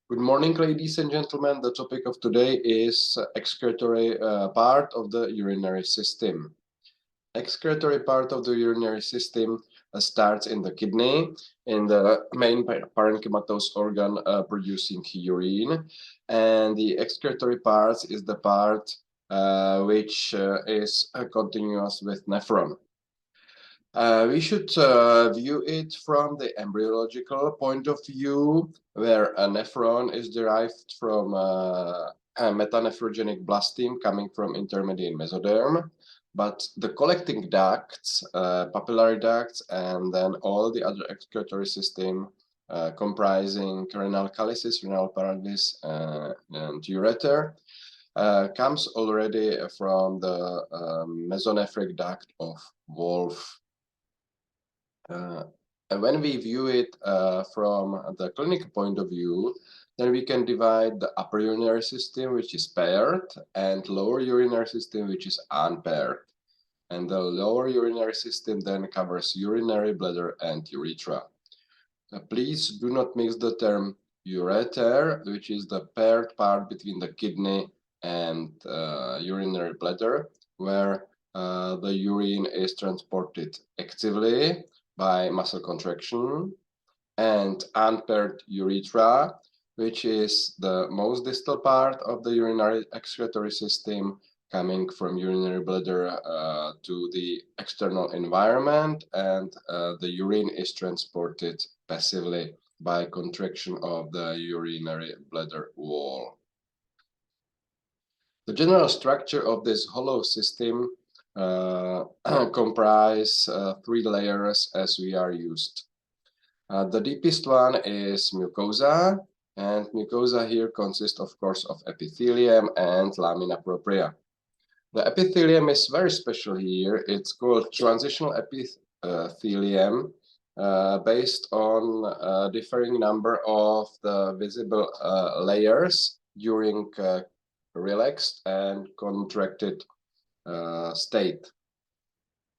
Good morning, ladies and gentlemen. The topic of today is excretory part of the urinary system. Excretory part of the urinary system starts in the kidney, in the main parenchymatous organ producing urine, and the excretory part is the part which is continuous with nephron. We should view it from the embryological point of view, where a nephron is derived from a metanephrogenic blasteme coming from intermediate mesoderm, but the collecting ducts, papillary ducts, and then all the other excretory system comprising renal calyces, renal parenchyma, and ureter, comes already from the mesonephric duct of Wolff. And when we view it from the clinical point of view, then we can divide the upper urinary system, which is paired, and lower urinary system, which is unpaired. And the lower urinary system then covers urinary, bladder, and urethra. Please do not mix the term ureter, which is the paired part between the kidney and urinary bladder, where the urine is transported actively by muscle contraction, and unpaired urethra, which is the most distal part of the urinary excretory system, coming from urinary bladder to the external environment, and the urine is transported passively by contraction of the urinary bladder wall. The general structure of this hollow system comprise three layers as we are used. The deepest one is mucosa, and mucosa here consists, of course, of epithelium and lamina propria. The epithelium is very special here. It's called transitional epithelium, based on a differing number of the visible layers during relaxed and contracted state.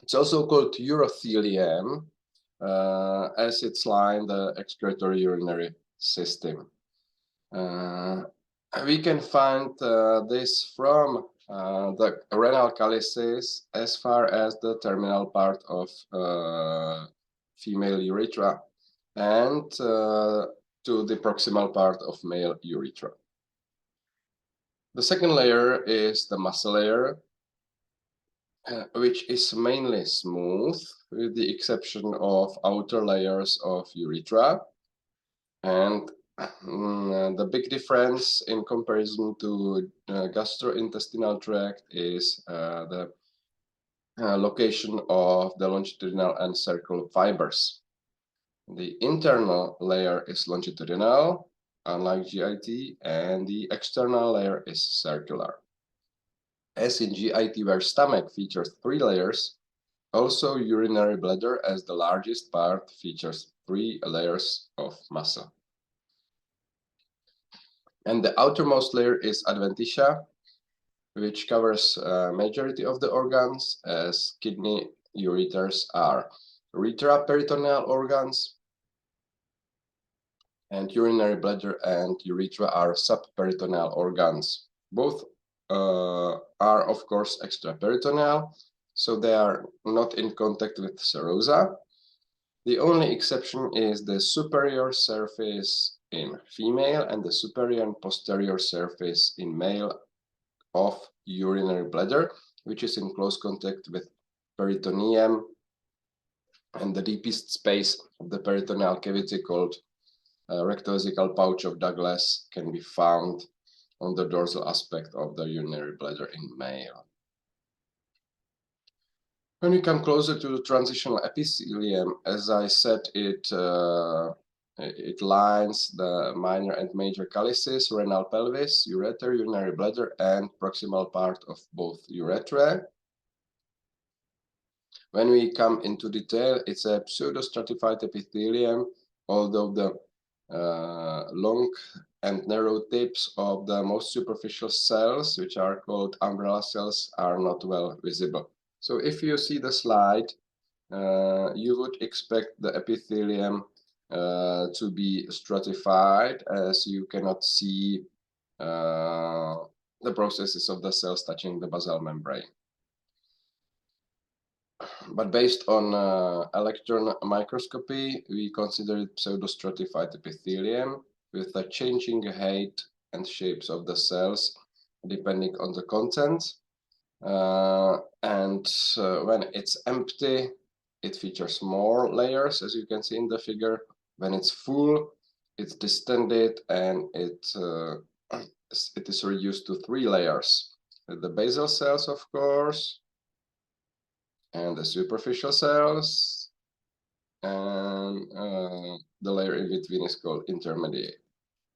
It's also called urothelium, as it's line the excretory urinary system. We can find this from the renal calyces as far as the terminal part of female urethra, and to the proximal part of male urethra. The second layer is the muscle layer, which is mainly smooth, with the exception of outer layers of urethra. And the big difference in comparison to gastrointestinal tract is the location of the longitudinal and circular fibers. The internal layer is longitudinal, unlike GIT, and the external layer is circular. As in GIT, where stomach features three layers, also urinary bladder, as the largest part, features three layers of muscle. And the outermost layer is adventitia, which covers majority of the organs, as kidney, ureters are retroperitoneal organs, and urinary bladder and urethra are subperitoneal organs. Both are, of course, extraperitoneal, so they are not in contact with serosa. The only exception is the superior surface in female and the superior and posterior surface in male of urinary bladder, which is in close contact with peritoneum, and the deepest space of the peritoneal cavity, called rectovesical pouch of Douglas, can be found on the dorsal aspect of the urinary bladder in male. When we come closer to the transitional epithelium, as I said, it lines the minor and major calyces, renal pelvis, ureter, urinary bladder, and proximal part of both urethra. When we come into detail, it's a pseudostratified epithelium, although the long and narrow tips of the most superficial cells, which are called umbrella cells, are not well visible. So if you see the slide, you would expect the epithelium to be stratified, as you cannot see the processes of the cells touching the basal membrane. But based on electron microscopy, we consider it pseudostratified epithelium with a changing height and shapes of the cells depending on the content. When it's empty, it features more layers, as you can see in the figure. When it's full, it's distended and it is reduced to 3 layers. The basal cells, of course, and the superficial cells, and the layer in between is called intermediate.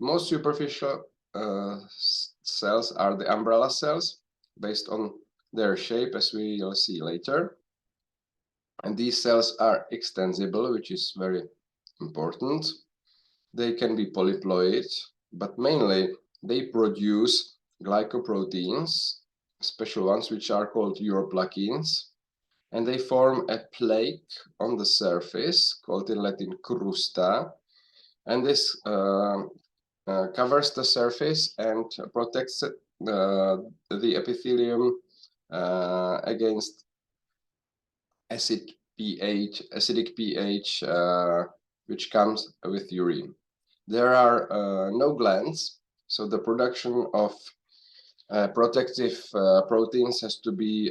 Most superficial cells are the umbrella cells, based on their shape, as we will see later. And these cells are extensible, which is very important. They can be polyploid, but mainly they produce glycoproteins, special ones, which are called uroplakins. And they form a plaque on the surface, called in Latin crusta, and this covers the surface and protects the epithelium against acidic pH, which comes with urine. There are no glands, so the production of protective proteins has to be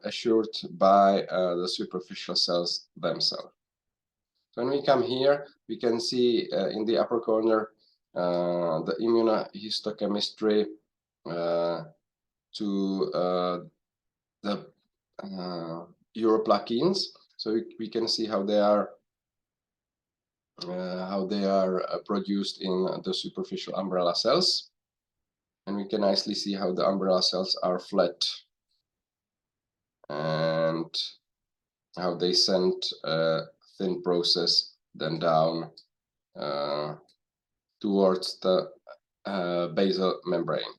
assured by the superficial cells themselves. So when we come here, we can see in the upper corner the immunohistochemistry to the uroplakins. So we can see how they are produced in the superficial umbrella cells. And we can nicely see how the umbrella cells are flat and how they send a thin process then down towards the basal membrane.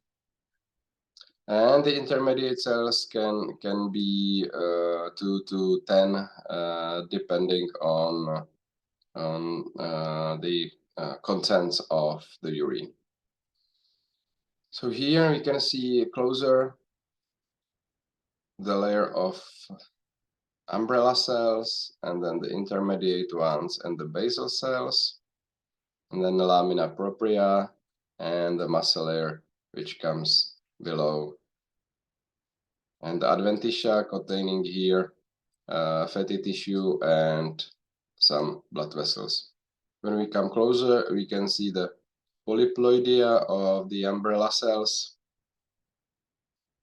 And the intermediate cells can be 2 to 10 depending on the contents of the urine. So here we can see closer the layer of umbrella cells, and then the intermediate ones and the basal cells, and then the lamina propria and the muscle layer which comes below, and the adventitia containing here fatty tissue and some blood vessels. When we come closer, we can see the polyploidia of the umbrella cells,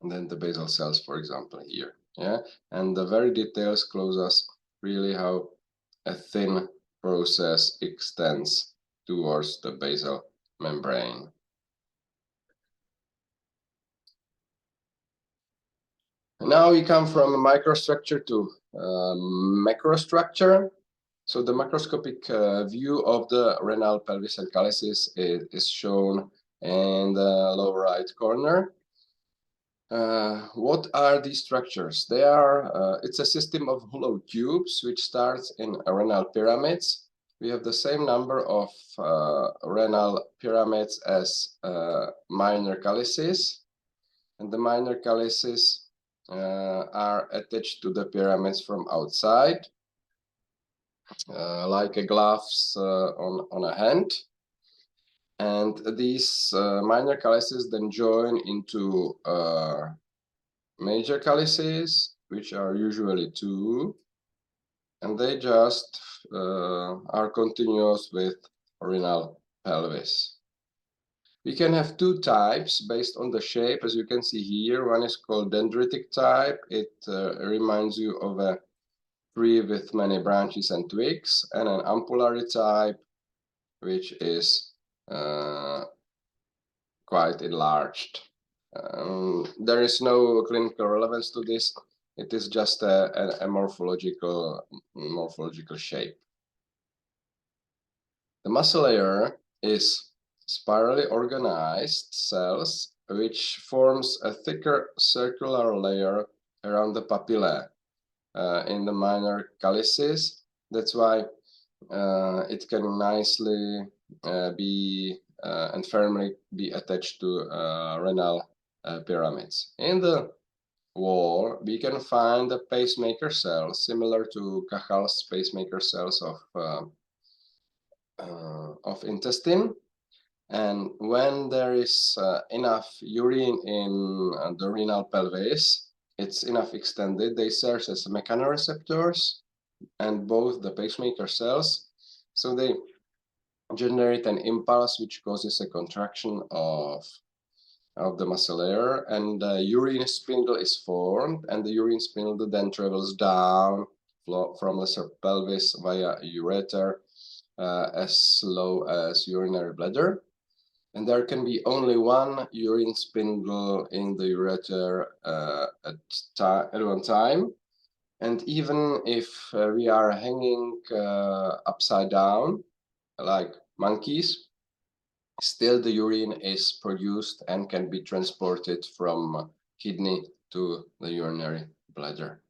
and then the basal cells, for example, here. Yeah, and the very details shows us really how a thin process extends towards the basal membrane. And now we come from microstructure to macrostructure. So the macroscopic view of the renal pelvis and calyces is shown in the lower right corner. What are these structures? They are, it's a system of hollow tubes which starts in renal pyramids. We have the same number of renal pyramids as minor calyces, and the minor calyces are attached to the pyramids from outside, like a gloves on a hand. And these minor calyces then join into major calyces, which are usually 2, and they just are continuous with renal pelvis. We can have 2 types based on the shape, as you can see here. One is called dendritic type. It reminds you of a tree with many branches and twigs, and an ampullary type, which is quite enlarged. There is no clinical relevance to this. It is just a morphological shape. The muscle layer is spirally organized cells which forms a thicker circular layer around the papillae in the minor calyces. That's why it can nicely be and firmly be attached to renal pyramids. In the wall, we can find the pacemaker cells, similar to Kachl's pacemaker cells of intestine. And when there is enough urine in the renal pelvis, it's enough extended, they serve as mechanoreceptors and both the pacemaker cells. So they generate an impulse which causes a contraction of the muscle layer, and the urine spindle is formed, and the urine spindle then travels down from lesser pelvis via ureter as low as urinary bladder. And there can be only one urine spindle in the ureter at one time. And even if we are hanging upside down, like monkeys, still the urine is produced and can be transported from kidney to the urinary bladder.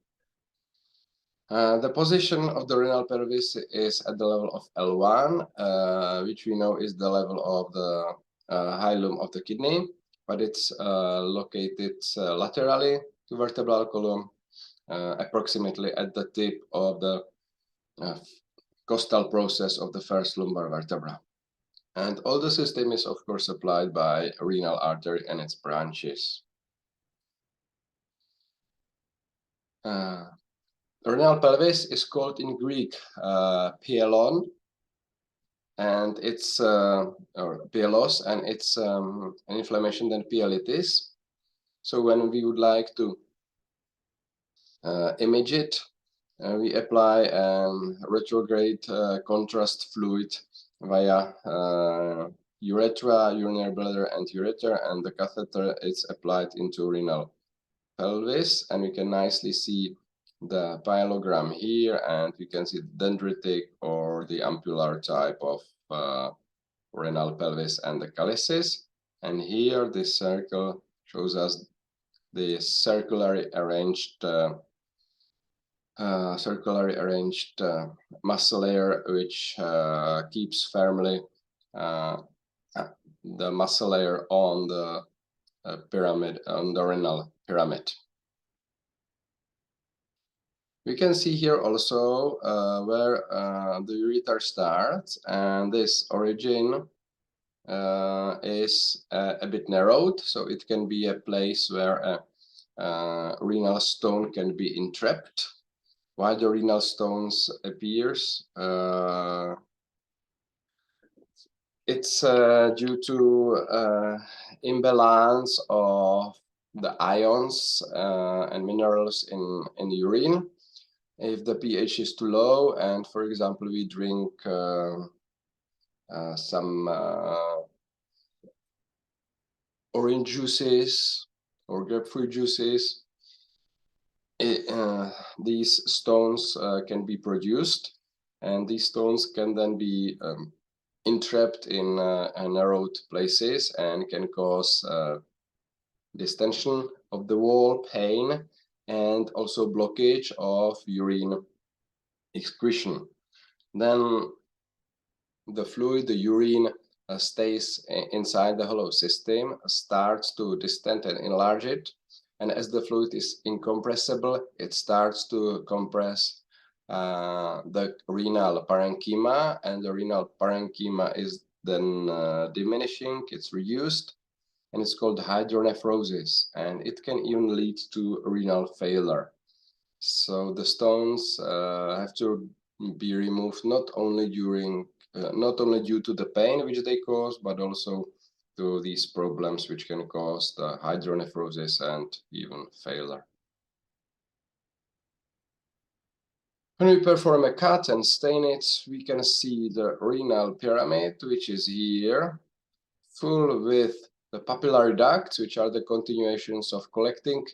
The position of the renal pelvis is at the level of L1, which we know is the level of the hilum of the kidney, but it's located laterally to vertebral column, approximately at the tip of the costal process of the first lumbar vertebra. And all the system is, of course, supplied by renal artery and its branches. The renal pelvis is called in Greek pyelon, and it's or pyelos, and it's an inflammation than pyelitis. So when we would like to image it, we apply retrograde contrast fluid via urethra, urinary bladder, and ureter, and the catheter is applied into renal pelvis, and we can nicely see the pyelogram here, and we can see the dendritic or the ampullar type of renal pelvis and the calyces. And here this circle shows us the circularly arranged muscle layer, which keeps firmly the muscle layer on the pyramid, on the renal pyramid. We can see here also where the ureter starts, and this origin is a bit narrowed, so it can be a place where a renal stone can be entrapped. Why the renal stones appears? It's due to imbalance of the ions and minerals in urine. If the pH is too low, and for example we drink some orange juices or grapefruit juices, these stones can be produced, and these stones can then be entrapped in narrowed places and can cause distension of the wall, pain, and also blockage of urine excretion. Then the fluid, the urine, stays inside the hollow system, starts to distend and enlarge it, and as the fluid is incompressible, it starts to compress the renal parenchyma, and the renal parenchyma is then diminishing, it's reduced, and it's called hydronephrosis, and it can even lead to renal failure. So the stones have to be removed not only due to the pain which they cause, but also to these problems which can cause the hydronephrosis and even failure. When we perform a cut and stain it, we can see the renal pyramid, which is here, full with the papillary ducts, which are the continuations of collecting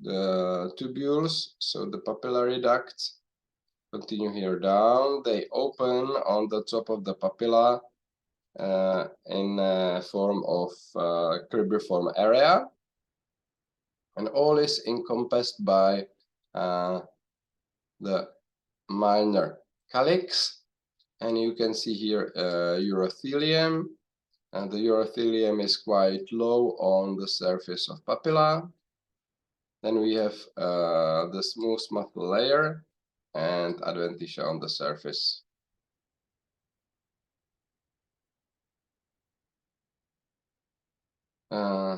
the tubules. So the papillary ducts continue here down. They open on the top of the papilla in a form of cribriform area, and all is encompassed by the minor calyx, And you can see here urothelium, and the urothelium is quite low on the surface of papilla. Then we have the smooth muscle layer and adventitia on the surface.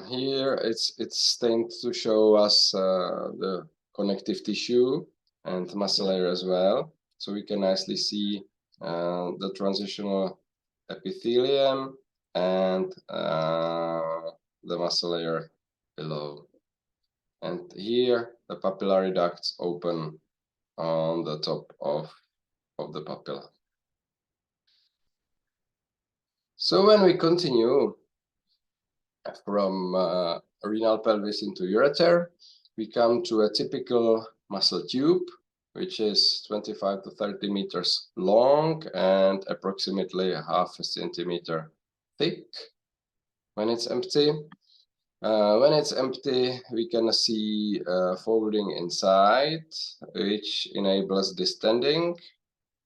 Here it's stained to show us the connective tissue and muscle layer as well. So we can nicely see the transitional epithelium and the muscle layer below. And here the papillary ducts open on the top of the papilla. So when we continue from renal pelvis into ureter, we come to a typical muscle tube, which is 25 to 30 meters long and approximately half a centimeter thick when it's empty. When it's empty, we can see folding inside, which enables distending,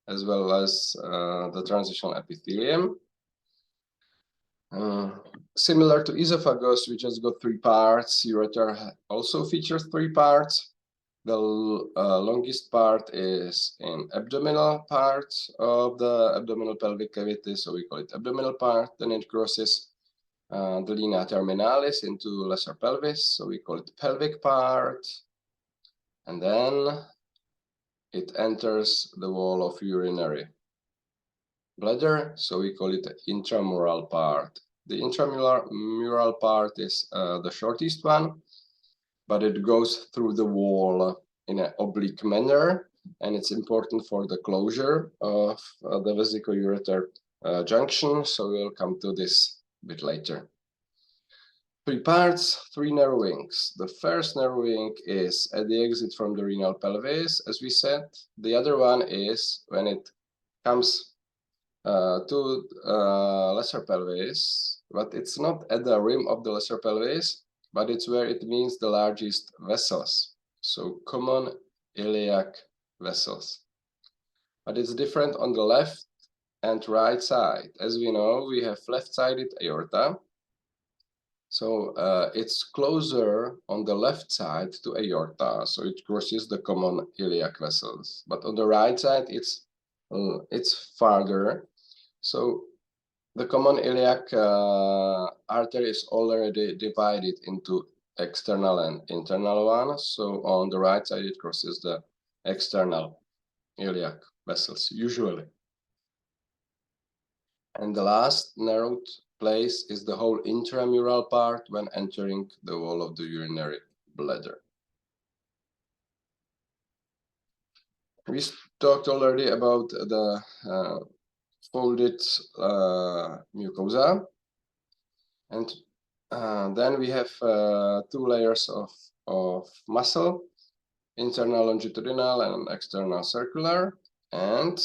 as well as the transitional epithelium. Similar to esophagus, we just got 3 parts. Ureter also features 3 parts. The longest part is in abdominal part of the abdominal pelvic cavity, so we call it abdominal part. Then it crosses the linea terminalis into lesser pelvis, so we call it pelvic part. And then it enters the wall of urinary bladder, so we call it the intramural part. The intramural part is the shortest one, but it goes through the wall in an oblique manner, and it's important for the closure of the vesico-ureter junction, so we'll come to this a bit later. 3 parts, 3 narrow wings. The first narrow wing is at the exit from the renal pelvis, as we said. The other one is when it comes to lesser pelvis, but it's not at the rim of the lesser pelvis, but it's where it means the largest vessels, so common iliac vessels. But it's different on the left and right side. As we know, we have left-sided aorta, so it's closer on the left side to aorta, so it crosses the common iliac vessels. But on the right side, it's farther. So the common iliac artery is already divided into external and internal ones. So on the right side, it crosses the external iliac vessels, usually. And the last narrowed place is the whole intramural part when entering the wall of the urinary bladder. We talked already about the folded mucosa, and then we have 2 layers of muscle, internal longitudinal and external circular, and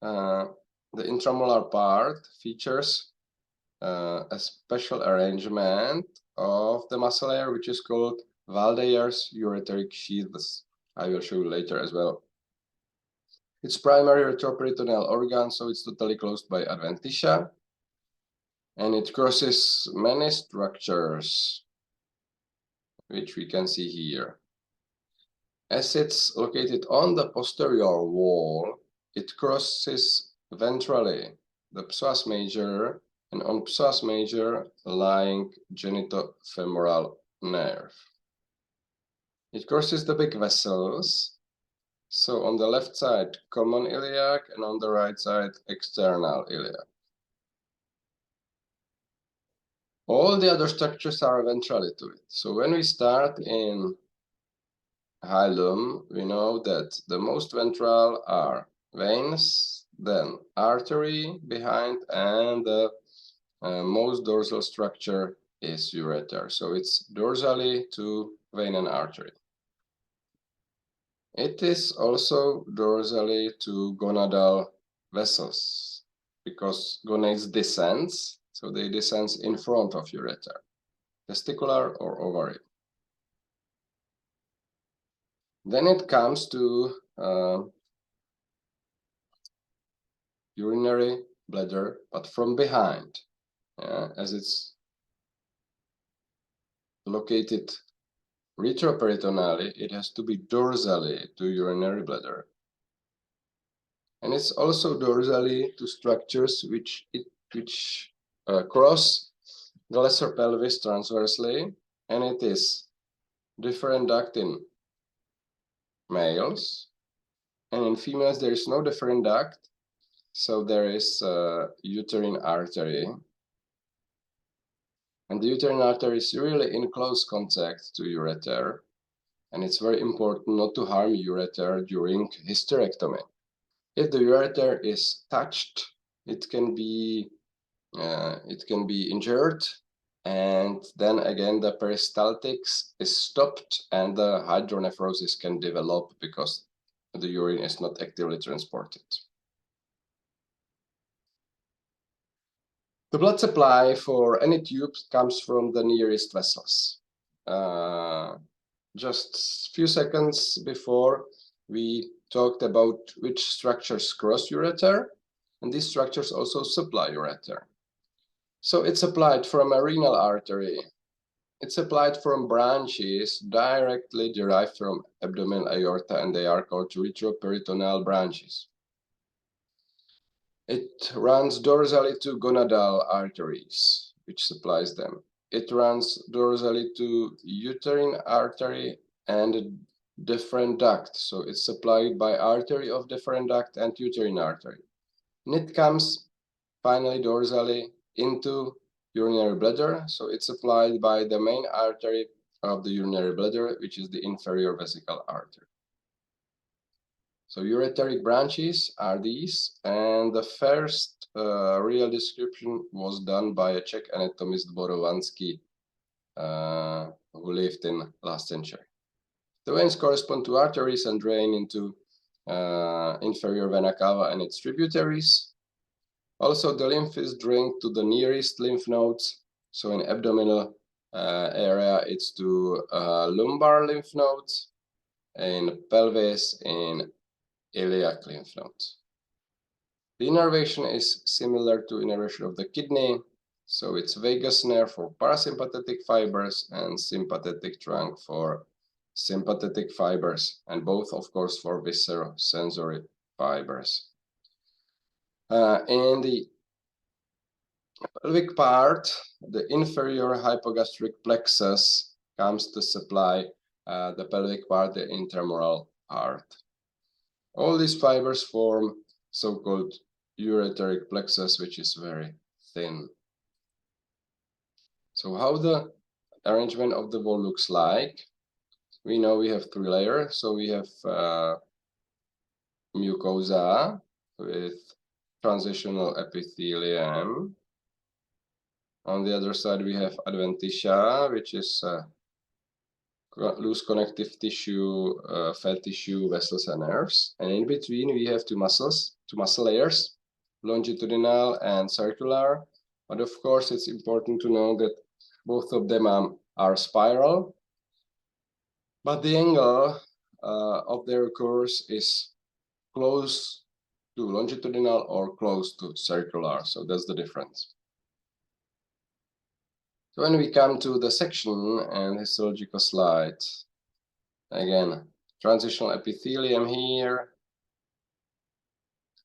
the intramolar part features a special arrangement of the muscle layer, which is called Waldeyer's ureteric sheaths. I will show you later as well. It's primary retroperitoneal organ, so it's totally closed by adventitia, and it crosses many structures, which we can see here. As it's located on the posterior wall, it crosses ventrally the psoas major, and on psoas major lying genitofemoral nerve. It crosses the big vessels, so on the left side common iliac, and on the right side external iliac. All the other structures are ventrally to it. So when we start in hilum, we know that the most ventral are veins, then artery behind, and the most dorsal structure is ureter. So it's dorsally to vein and artery. It is also dorsally to gonadal vessels, because gonads descends, so they descend in front of ureter, testicular or ovary. Then it comes to urinary bladder, but from behind, as it's located retroperitoneally, it has to be dorsally to urinary bladder. And it's also dorsally to structures which cross the lesser pelvis transversely, and it is different duct in males, and in females there is no different duct, so there is a uterine artery, and the uterine artery is really in close contact to ureter, and it's very important not to harm ureter during hysterectomy. If the ureter is touched, it can be injured, and then again the peristaltics is stopped and the hydronephrosis can develop because the urine is not actively transported. The blood supply for any tube comes from the nearest vessels. Just a few seconds before, we talked about which structures cross ureter, and these structures also supply ureter. So it's supplied from a renal artery. It's supplied from branches directly derived from abdominal aorta, and they are called retroperitoneal branches. It runs dorsally to gonadal arteries, which supplies them. It runs dorsally to uterine artery and a different duct. So it's supplied by artery of different duct and uterine artery. And it comes finally dorsally into urinary bladder. So it's supplied by the main artery of the urinary bladder, which is the inferior vesical artery. So ureteric branches are these, and the first real description was done by a Czech anatomist Borovansky, who lived in last century. The veins correspond to arteries and drain into inferior vena cava and its tributaries. Also, the lymph is drained to the nearest lymph nodes. So in abdominal area, it's to lumbar lymph nodes, in pelvis, in iliac lymph nodes. The innervation is similar to innervation of the kidney, so it's vagus nerve for parasympathetic fibers and sympathetic trunk for sympathetic fibers, and both, of course, for viscerosensory fibers. In the pelvic part, the inferior hypogastric plexus comes to supply the pelvic part, the intramural part. All these fibers form so-called ureteric plexus, which is very thin. So how the arrangement of the wall looks like? We know we have three layers. So we have mucosa with transitional epithelium. On the other side, we have adventitia, which is loose connective tissue, fat tissue, vessels, and nerves. And in between, we have two muscle layers, longitudinal and circular. But of course, it's important to know that both of them are spiral, but the angle of their course is close to longitudinal or close to circular. So that's the difference. So when we come to the section and histological slide, again, transitional epithelium here,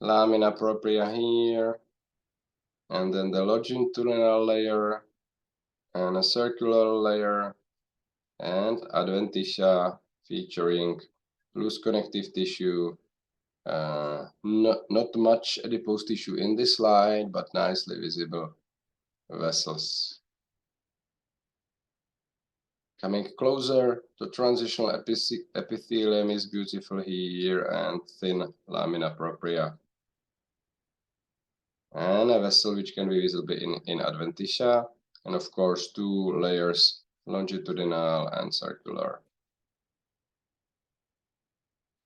lamina propria here, and then the longitudinal layer, and a circular layer, and adventitia featuring loose connective tissue. Not much adipose tissue in this slide, but nicely visible vessels. Coming closer, the transitional epithelium is beautiful here, and thin lamina propria. And a vessel which can be visible in adventitia, and of course 2 layers, longitudinal and circular.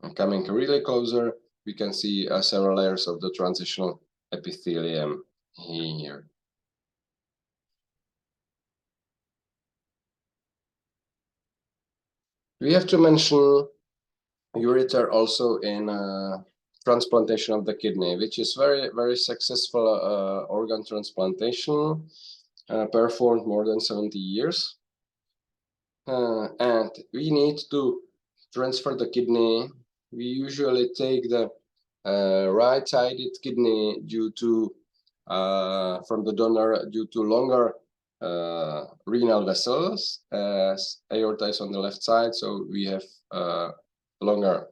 And coming really closer, we can see several layers of the transitional epithelium here. We have to mention ureter also in transplantation of the kidney, which is very successful organ transplantation, performed more than 70 years. And we need to transfer the kidney. We usually take the right-sided kidney due to from the donor due to longer renal vessels, as aorta is on the left side, so we have longer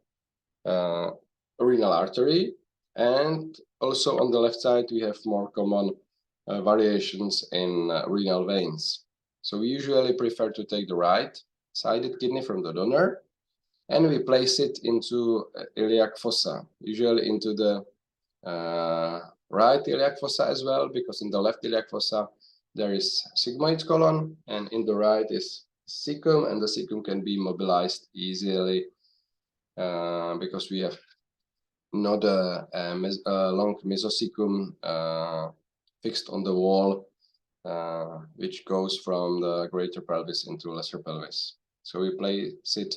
renal artery, and also on the left side we have more common variations in renal veins. So we usually prefer to take the right-sided kidney from the donor, and we place it into iliac fossa, usually into the right iliac fossa as well, because in the left iliac fossa there is sigmoid colon, and in the right is cecum, and the cecum can be mobilized easily because we have not a long mesocecum fixed on the wall, which goes from the greater pelvis into lesser pelvis. So we place it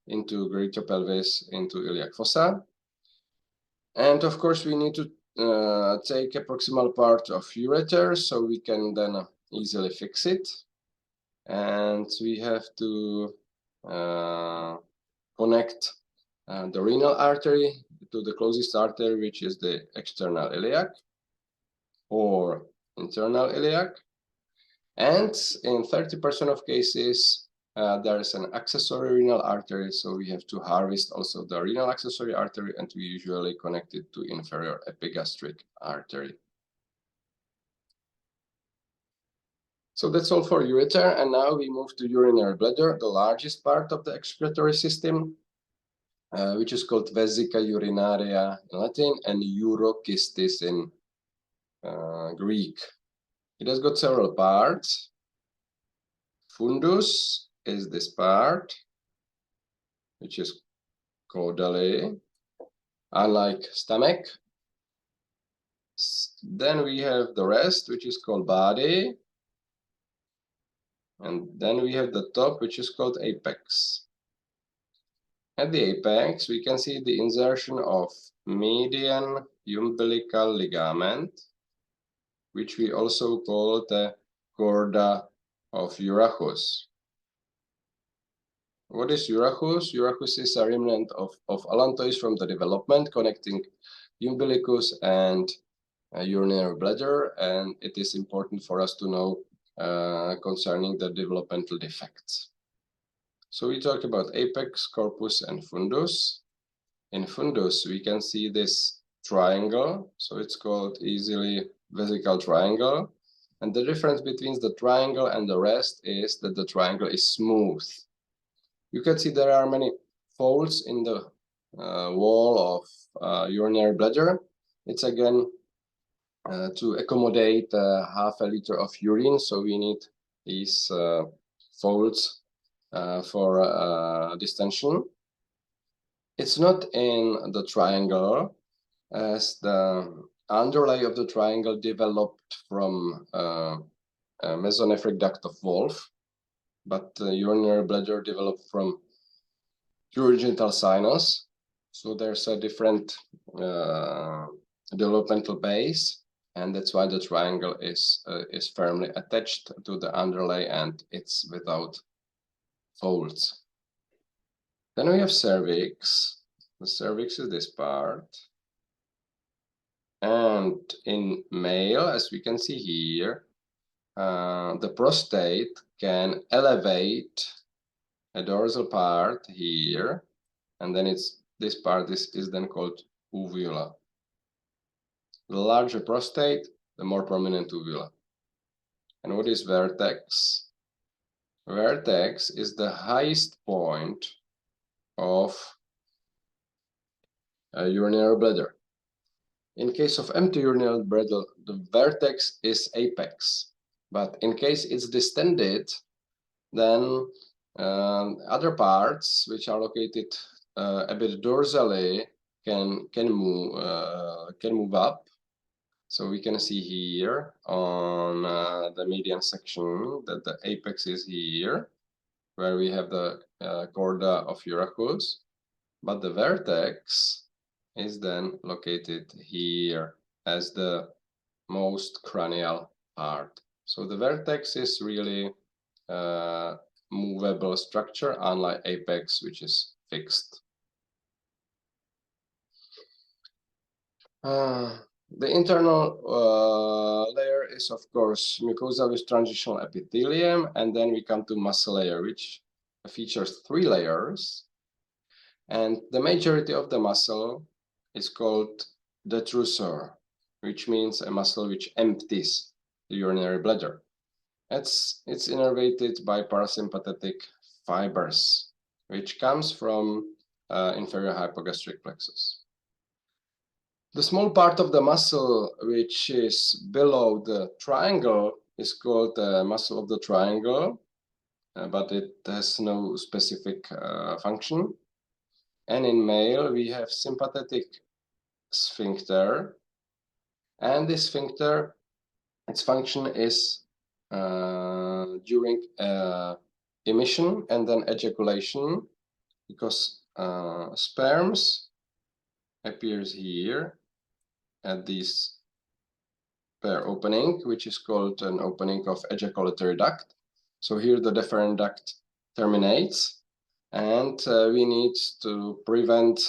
into greater pelvis, into iliac fossa. And of course, we need to take a proximal part of ureter, so we can then easily fix it. And we have to connect the renal artery to the closest artery, which is the external iliac or internal iliac. And in 30% of cases, there is an accessory renal artery, so we have to harvest also the renal accessory artery, and we usually connect it to inferior epigastric artery. So that's all for ureter, and now we move to urinary bladder, the largest part of the excretory system, which is called vesica urinaria in Latin and urokystis in Greek. It has got several parts. Fundus is this part, which is caudally, unlike stomach. Then we have the rest, which is called body. And then we have the top, which is called apex. At the apex, we can see the insertion of median umbilical ligament, which we also call the chorda of Urachus. What is Urachus? Urachus is a remnant of allantois from the development, connecting umbilicus and urinary bladder, and it is important for us to know concerning the developmental defects. So we talk about apex, corpus, and fundus. In fundus, we can see this triangle, so it's called easily vesical triangle. And the difference between the triangle and the rest is that the triangle is smooth. You can see there are many folds in the wall of urinary bladder. It's again to accommodate half a liter of urine, so we need these folds for distension. It's not in the triangle, as the underlay of the triangle developed from a mesonephric duct of Wolff, but the urinary bladder developed from urogenital sinus. So there's a different developmental base, and that's why the triangle is firmly attached to the underlay and it's without folds. Then we have cervix. The cervix is this part. And in male, as we can see here, the prostate can elevate a dorsal part here, and then this part is then called uvula. The larger prostate, the more prominent uvula. And what is vertex? Vertex is the highest point of a urinary bladder. In case of empty urinary bladder, the vertex is apex. But in case it's distended, then other parts which are located a bit dorsally can move up. So we can see here on the median section that the apex is here, where we have the chorda of Urachus, but the vertex is then located here as the most cranial part. So the vertex is really movable structure, unlike apex, which is fixed. The internal layer is, of course, mucosa with transitional epithelium, and then we come to muscle layer, which features 3 layers. And the majority of the muscle is called detrusor, which means a muscle which empties the urinary bladder. It's innervated by parasympathetic fibers, which comes from inferior hypogastric plexus. The small part of the muscle which is below the triangle is called the muscle of the triangle, but it has no specific function. And in male, we have sympathetic sphincter, and this sphincter, its function is during emission and then ejaculation, because sperms appears here at this pair opening, which is called an opening of ejaculatory duct. So here the deferent duct terminates, and we need to prevent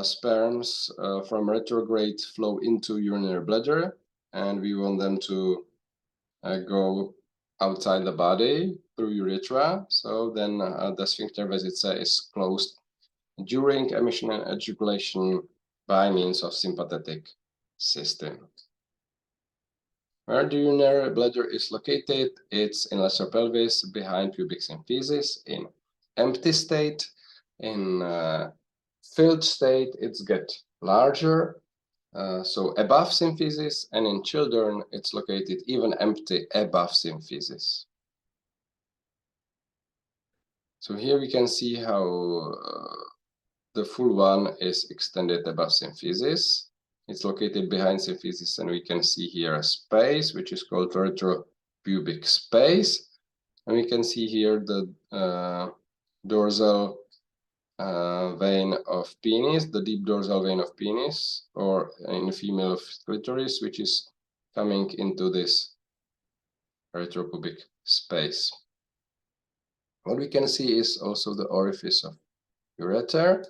sperms from retrograde flow into urinary bladder, and we want them to go outside the body through urethra. So then the sphincter vesicae is closed during emission and ejaculation by means of sympathetic system. Where the urinary bladder is located, it's in lesser pelvis behind pubic symphysis. In empty state, in filled state, it's get larger, so above symphysis, and in children, it's located even empty above symphysis. So here we can see how the full one is extended above symphysis. It's located behind symphysis, and we can see here a space which is called retropubic space. And we can see here the dorsal vein of penis, the deep dorsal vein of penis, or in female of clitoris, which is coming into this retropubic space. What we can see is also the orifice of ureter,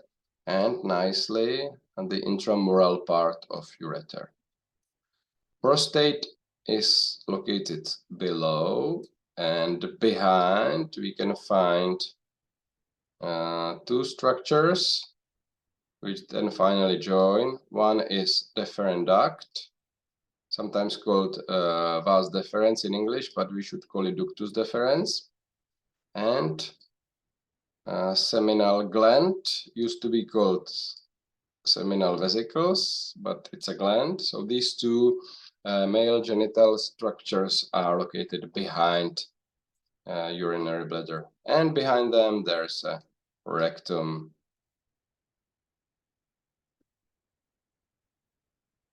and nicely on the intramural part of ureter. Prostate is located below, and behind we can find 2 structures which then finally join. One is deferent duct, sometimes called vas deferens in English, but we should call it ductus deferens. And seminal gland used to be called seminal vesicles, but it's a gland. So these 2 male genital structures are located behind urinary bladder, and behind them there's a rectum.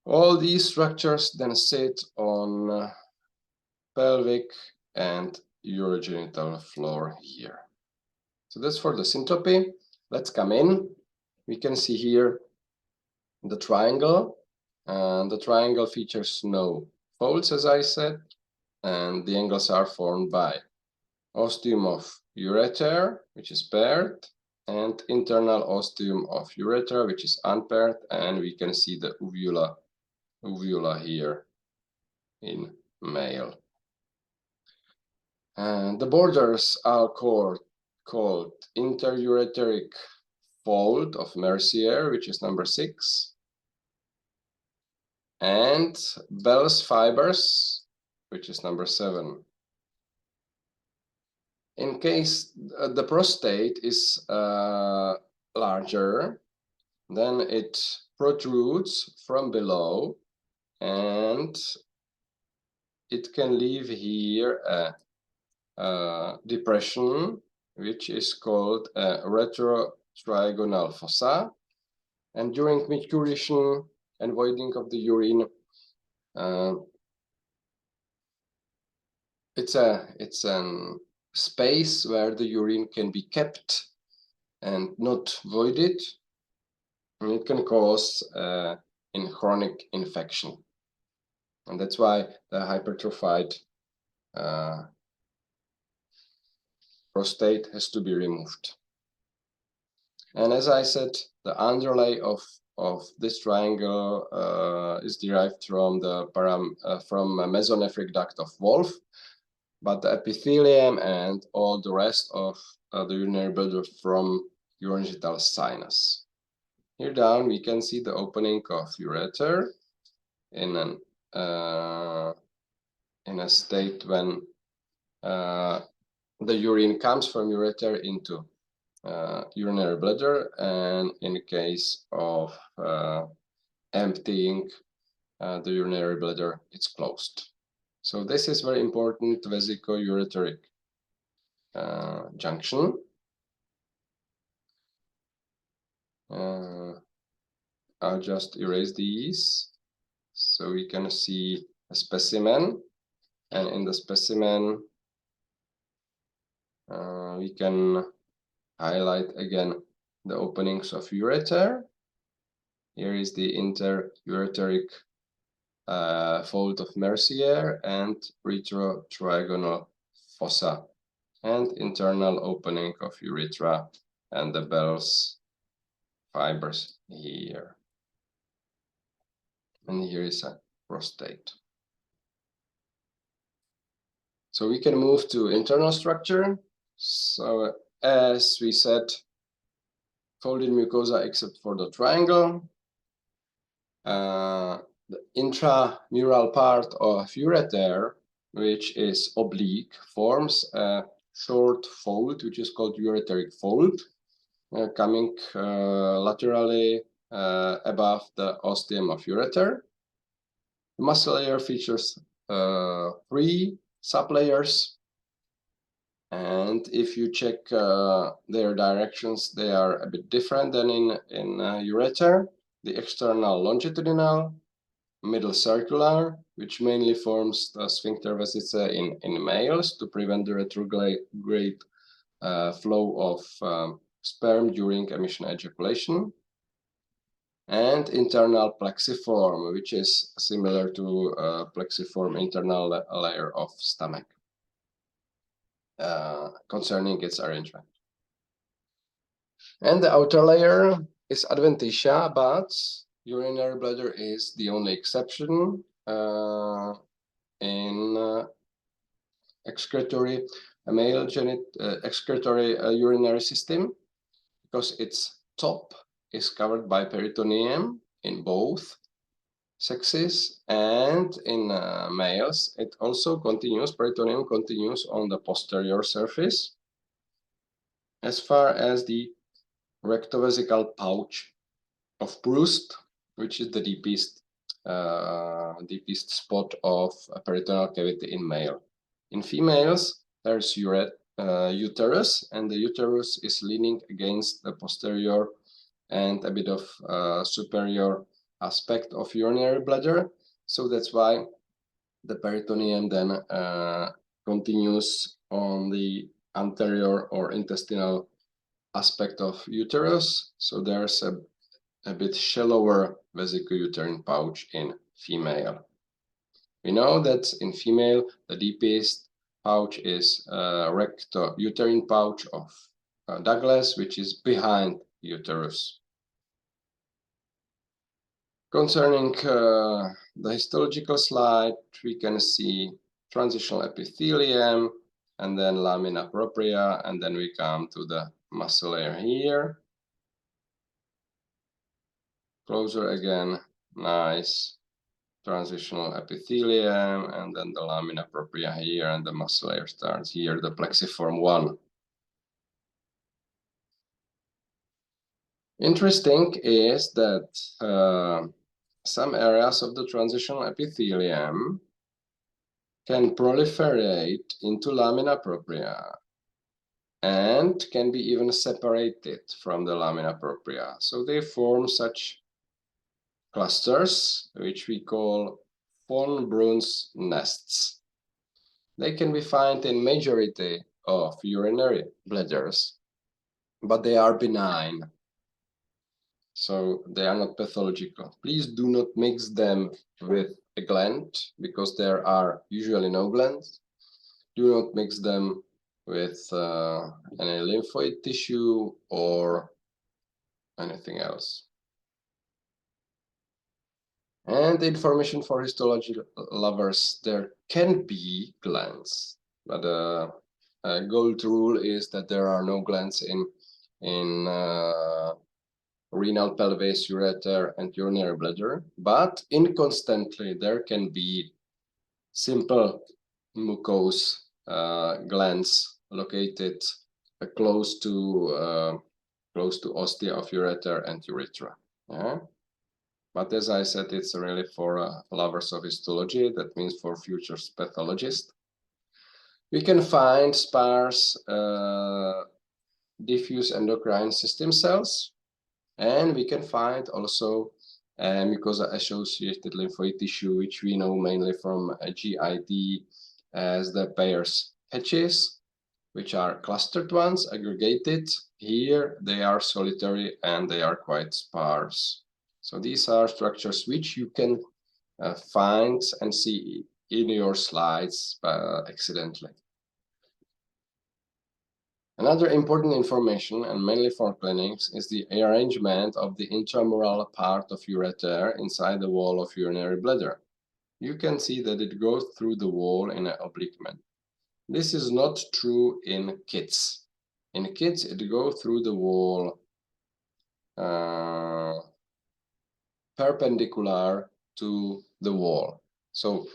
All these structures then sit on pelvic and urogenital floor here. So that's for the syntropy. Let's come in. We can see here the triangle, and the triangle features no folds, as I said, and the angles are formed by ostium of ureter, which is paired, and internal ostium of ureter, which is unpaired, and we can see the uvula here in male. And the borders are called interureteric fold of Mercier, which is number 6, and Bell's fibers, which is number 7. In case the prostate is larger, then it protrudes from below, and it can leave here a depression, which is called a retrotrigonal fossa. And during maturation and voiding of the urine, it's an space where the urine can be kept and not voided. and it can cause in chronic infection. And that's why the hypertrophied prostate has to be removed. And as I said, the underlay of this triangle is derived from the mesonephric duct of Wolff, but the epithelium and all the rest of the urinary bladder from urogenital sinus. Here down we can see the opening of ureter in a state when the urine comes from ureter into urinary bladder, and in case of emptying the urinary bladder, it's closed. So this is very important vesico-ureteric junction. I'll just erase these so we can see a specimen, and in the specimen we can highlight again the openings of ureter. Here is the interureteric fold of Mercier and retrotriagonal fossa, and internal opening of urethra and the Bell's fibers here. And here is a prostate. So we can move to internal structure. So as we said, folded mucosa except for the triangle. The intramural part of ureter, which is oblique, forms a short fold, which is called ureteric fold, coming laterally above the ostium of ureter. The muscle layer features 3 sublayers, and if you check their directions, they are a bit different than in ureter. The external longitudinal, middle circular, which mainly forms the sphincter vesicae in males to prevent the retrograde flow of sperm during emission ejaculation, and internal plexiform, which is similar to plexiform internal layer of stomach concerning its arrangement. And the outer layer is adventitia, but urinary bladder is the only exception in excretory urinary system, because its top is covered by peritoneum in both sexes, and in males it also continues, peritoneum continues on the posterior surface as far as the rectovesical pouch of Proust, which is the deepest spot of a peritoneal cavity in male. In females, there's uterus, and the uterus is leaning against the posterior and a bit of superior aspect of urinary bladder. So that's why the peritoneum then continues on the anterior or intestinal aspect of uterus. So there's a bit shallower vesicouterine pouch in female. We know that in female, the deepest pouch is rectouterine pouch of Douglas, which is behind uterus. Concerning the histological slide, we can see transitional epithelium, and then lamina propria, and then we come to the muscle layer here. Closer again, nice transitional epithelium, and then the lamina propria here, and the muscle layer starts here, the plexiform 1. Interesting is that some areas of the transitional epithelium can proliferate into lamina propria and can be even separated from the lamina propria. So they form such clusters, which we call von Brunn's nests. They can be found in majority of urinary bladders, but they are benign. So they are not pathological. Please do not mix them with a gland because there are usually no glands. Do not mix them with any lymphoid tissue or anything else. And information for histology lovers, there can be glands, but a gold rule is that there are no glands in renal pelvis, ureter, and urinary bladder, but inconstantly there can be simple mucous glands located close to ostia of ureter and urethra. Yeah? But as I said, it's really for lovers of histology. That means for future pathologists. We can find sparse diffuse endocrine system cells, and we can find also mucosa-associated lymphoid tissue, which we know mainly from GID as the Peyer's patches, which are clustered ones, aggregated. Here they are solitary and they are quite sparse. So these are structures which you can find and see in your slides accidentally. Another important information, and mainly for clinics, is the arrangement of the intramural part of ureter inside the wall of urinary bladder. You can see that it goes through the wall in an oblique manner. This is not true in kids. In kids, it goes through the wall perpendicular to the wall. So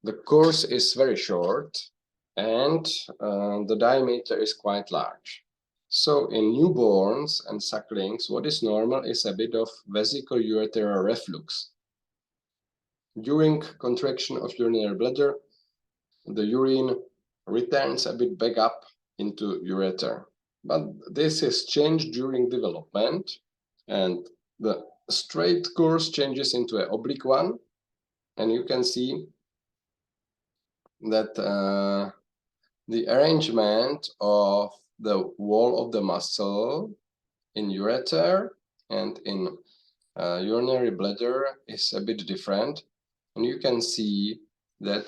the course is very short and the diameter is quite large. So in newborns and sucklings, what is normal is a bit of vesico-ureteral reflux. During contraction of urinary bladder, the urine returns a bit back up into ureter. But this is changed during development, and the straight course changes into an oblique one, and you can see that the arrangement of the wall of the muscle in ureter and in urinary bladder is a bit different, and you can see that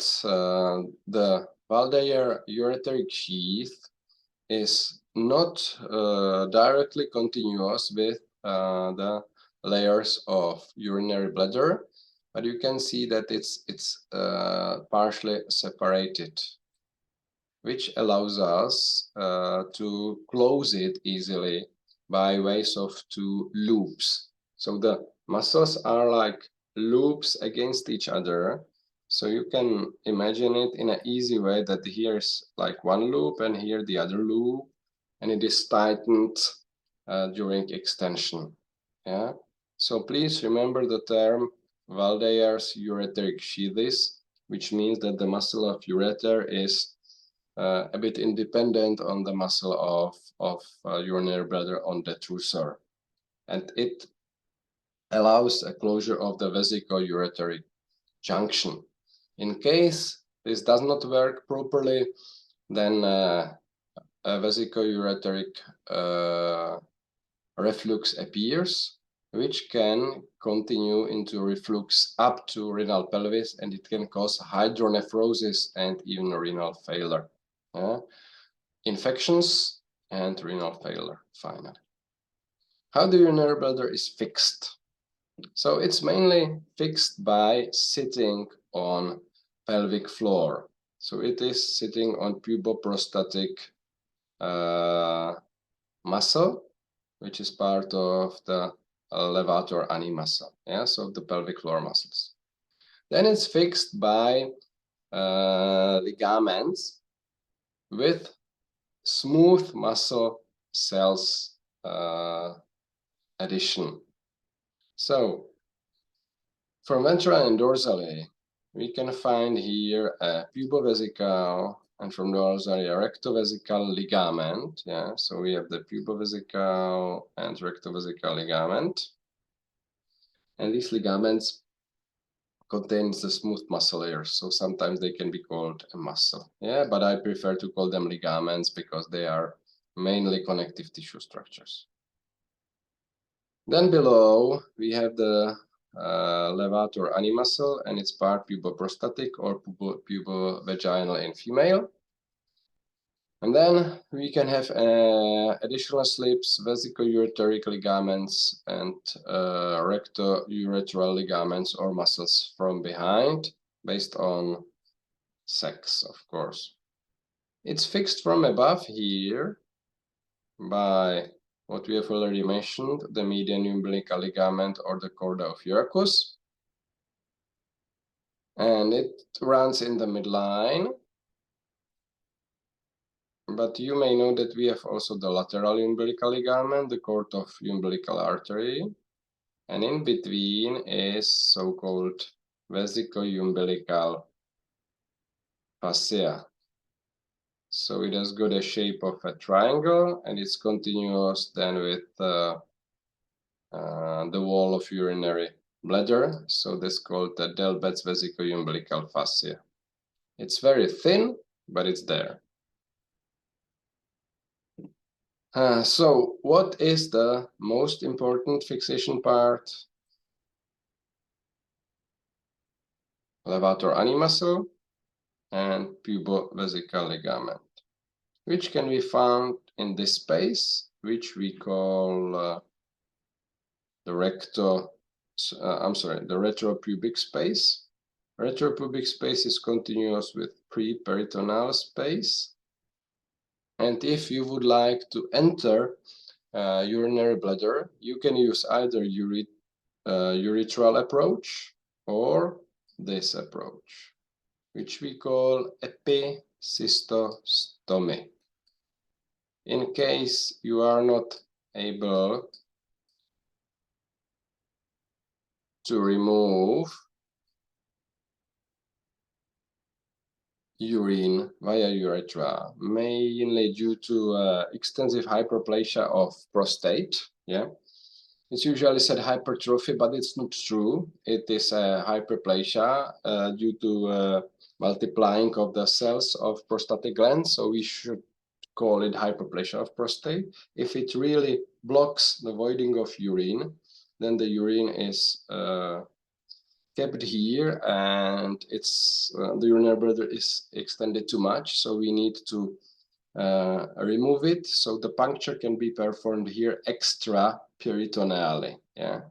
the Waldeyer ureteric sheath is not directly continuous with the layers of urinary bladder, but you can see that it's partially separated, which allows us to close it easily by ways of two loops. So the muscles are like loops against each other. So you can imagine it in an easy way that here's like one loop and here the other loop, and it is tightened during extension. Yeah. So please remember the term Waldeyer's ureteric sheaths, which means that the muscle of ureter is a bit independent on the muscle of urinary bladder on the detrusor, and it allows a closure of the vesico-ureteric junction. In case this does not work properly, then a vesico-ureteric reflux appears, which can continue into reflux up to renal pelvis, and it can cause hydronephrosis and even renal failure. Infections and renal failure, finally. How the urinary bladder is fixed? So it's mainly fixed by sitting on pelvic floor. So it is sitting on puboprostatic muscle, which is part of the levator ani muscle, so the pelvic floor muscles. Then it's fixed by ligaments with smooth muscle cells addition. So from ventrally and dorsally, we can find here a pubovesical, and from dorsally a rectovesical ligament. So we have the pubovesical and rectovesical ligament, and these ligaments contains the smooth muscle layers, so sometimes they can be called a muscle. But I prefer to call them ligaments because they are mainly connective tissue structures. Then below we have the levator animuscle and its part puboprostatic or pubovaginal in female. And then we can have additional slips, vesicoureteric ligaments, and recto-urethral ligaments or muscles from behind, based on sex, of course. It's fixed from above here by what we have already mentioned, the median umbilical ligament or the chorda of Urachus. And it runs in the midline. But you may know that we have also the lateral umbilical ligament, the cord of umbilical artery, and in between is so-called vesicoumbilical fascia. So it has got a shape of a triangle, and it's continuous then with the wall of urinary bladder. So that's called the Delbecq vesicoumbilical fascia. It's very thin, but it's there. So what is the most important fixation part? Levator animuscle and pubovesical ligament, which can be found in this space, which we call the retropubic space. Retropubic space is continuous with pre-peritoneal space. And if you would like to enter urinary bladder, you can use either urethral approach or this approach, which we call epicystostomy. In case you are not able to remove urine via urethra, mainly due to extensive hyperplasia of prostate. It's usually said hypertrophy, but it's not true. It is a hyperplasia due to multiplying of the cells of prostatic glands, so we should call it hyperplasia of prostate. If it really blocks the voiding of urine, then the urine is kept here, and it's the urinary bladder is extended too much, so we need to remove it. So the puncture can be performed here extra-peritoneally.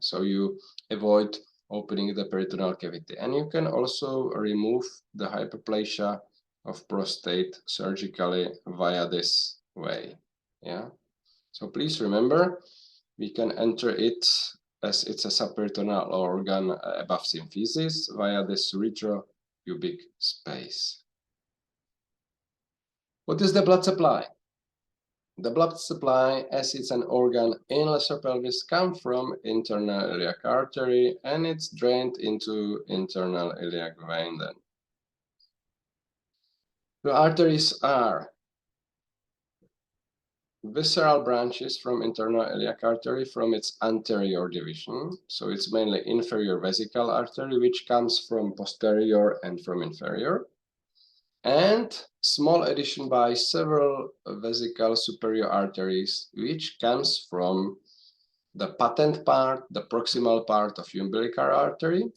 So you avoid opening the peritoneal cavity, and you can also remove the hyperplasia of prostate surgically via this way. So please remember, we can enter it as it's a subperitoneal organ above symphysis via this retropubic space. What is the blood supply? The blood supply, as it's an organ in lesser pelvis, comes from internal iliac artery, and it's drained into internal iliac vein then. The arteries are visceral branches from internal iliac artery from its anterior division. So it's mainly inferior vesical artery, which comes from posterior and from inferior. And small addition by several vesical superior arteries, which comes from the patent part, the proximal part of umbilical artery,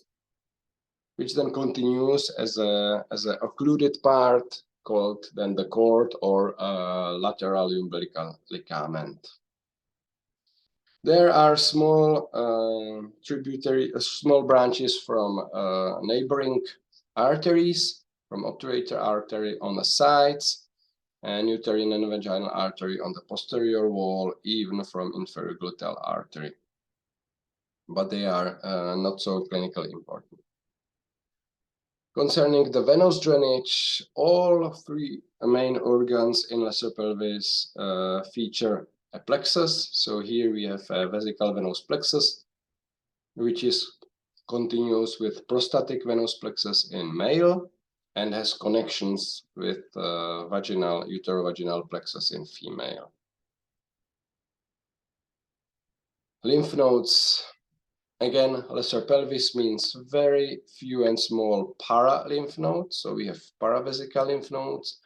which then continues as a occluded part called then the cord or lateral umbilical ligament. There are small small branches from neighboring arteries, from obturator artery on the sides, and uterine and vaginal artery on the posterior wall, even from inferior gluteal artery. But they are not so clinically important. Concerning the venous drainage, all three main organs in lesser pelvis feature a plexus. So here we have a vesical venous plexus, which is continuous with prostatic venous plexus in male and has connections with uterovaginal plexus in female. Lymph nodes. Again, lesser pelvis means very few and small para-lymph nodes. So we have paravesical lymph nodes,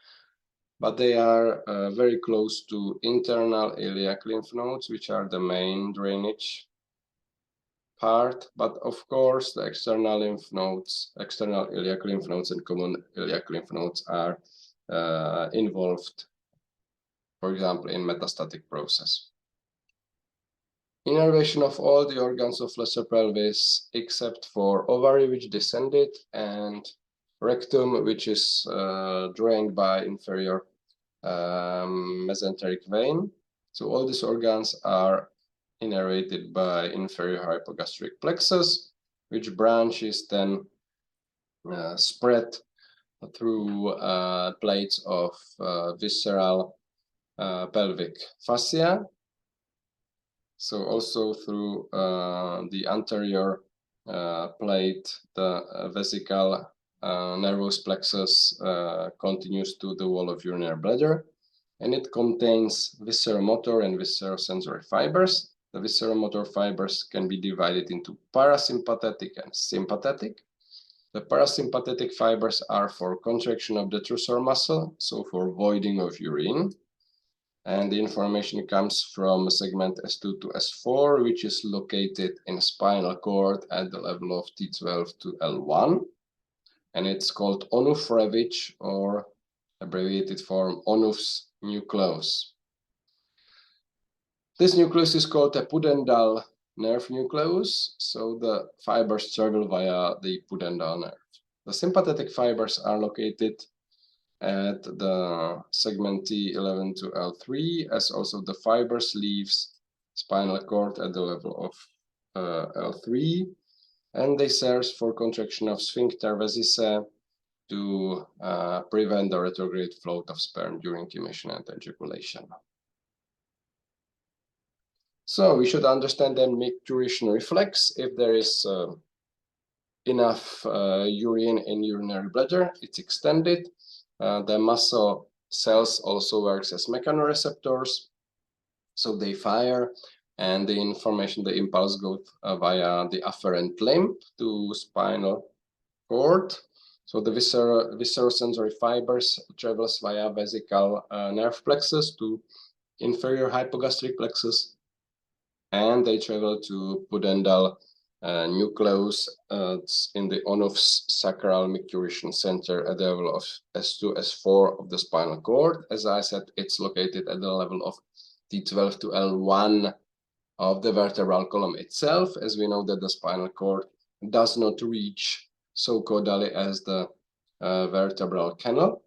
but they are very close to internal iliac lymph nodes, which are the main drainage part, but of course the external lymph nodes, external iliac lymph nodes and common iliac lymph nodes are involved, for example, in metastatic process. Innervation of all the organs of lesser pelvis except for ovary, which descended, and rectum, which is drained by inferior mesenteric vein. So all these organs are innervated by inferior hypogastric plexus, which branches then spread through plates of visceral pelvic fascia. So also through the anterior plate, the vesical nervous plexus continues to the wall of urinary bladder, and it contains visceromotor and viscerosensory fibers. The visceromotor fibers can be divided into parasympathetic and sympathetic. The parasympathetic fibers are for contraction of the trusor muscle, so for voiding of urine. And the information comes from segment S2 to S4, which is located in spinal cord at the level of T12 to L1. And it's called Onufrevich, or abbreviated form Onuf's nucleus. This nucleus is called a pudendal nerve nucleus, so the fibers travel via the pudendal nerve. The sympathetic fibers are located at the segment T11 to L3, as also the fibers leaves spinal cord at the level of L3, and they serve for contraction of sphincter vesicae to prevent the retrograde flow of sperm during emission and ejaculation. So we should understand the micturition reflex. If there is enough urine in urinary bladder, it's extended. The muscle cells also works as mechanoreceptors, so they fire, and the information, the impulse goes via the afferent limb to spinal cord. So the viscerosensory fibers travels via vesical nerve plexus to inferior hypogastric plexus, and they travel to pudendal nucleus in the Onuf's sacral micturition center at the level of S2, S4 of the spinal cord. As I said, it's located at the level of T12 to L1 of the vertebral column itself, as we know that the spinal cord does not reach so caudally as the vertebral canal.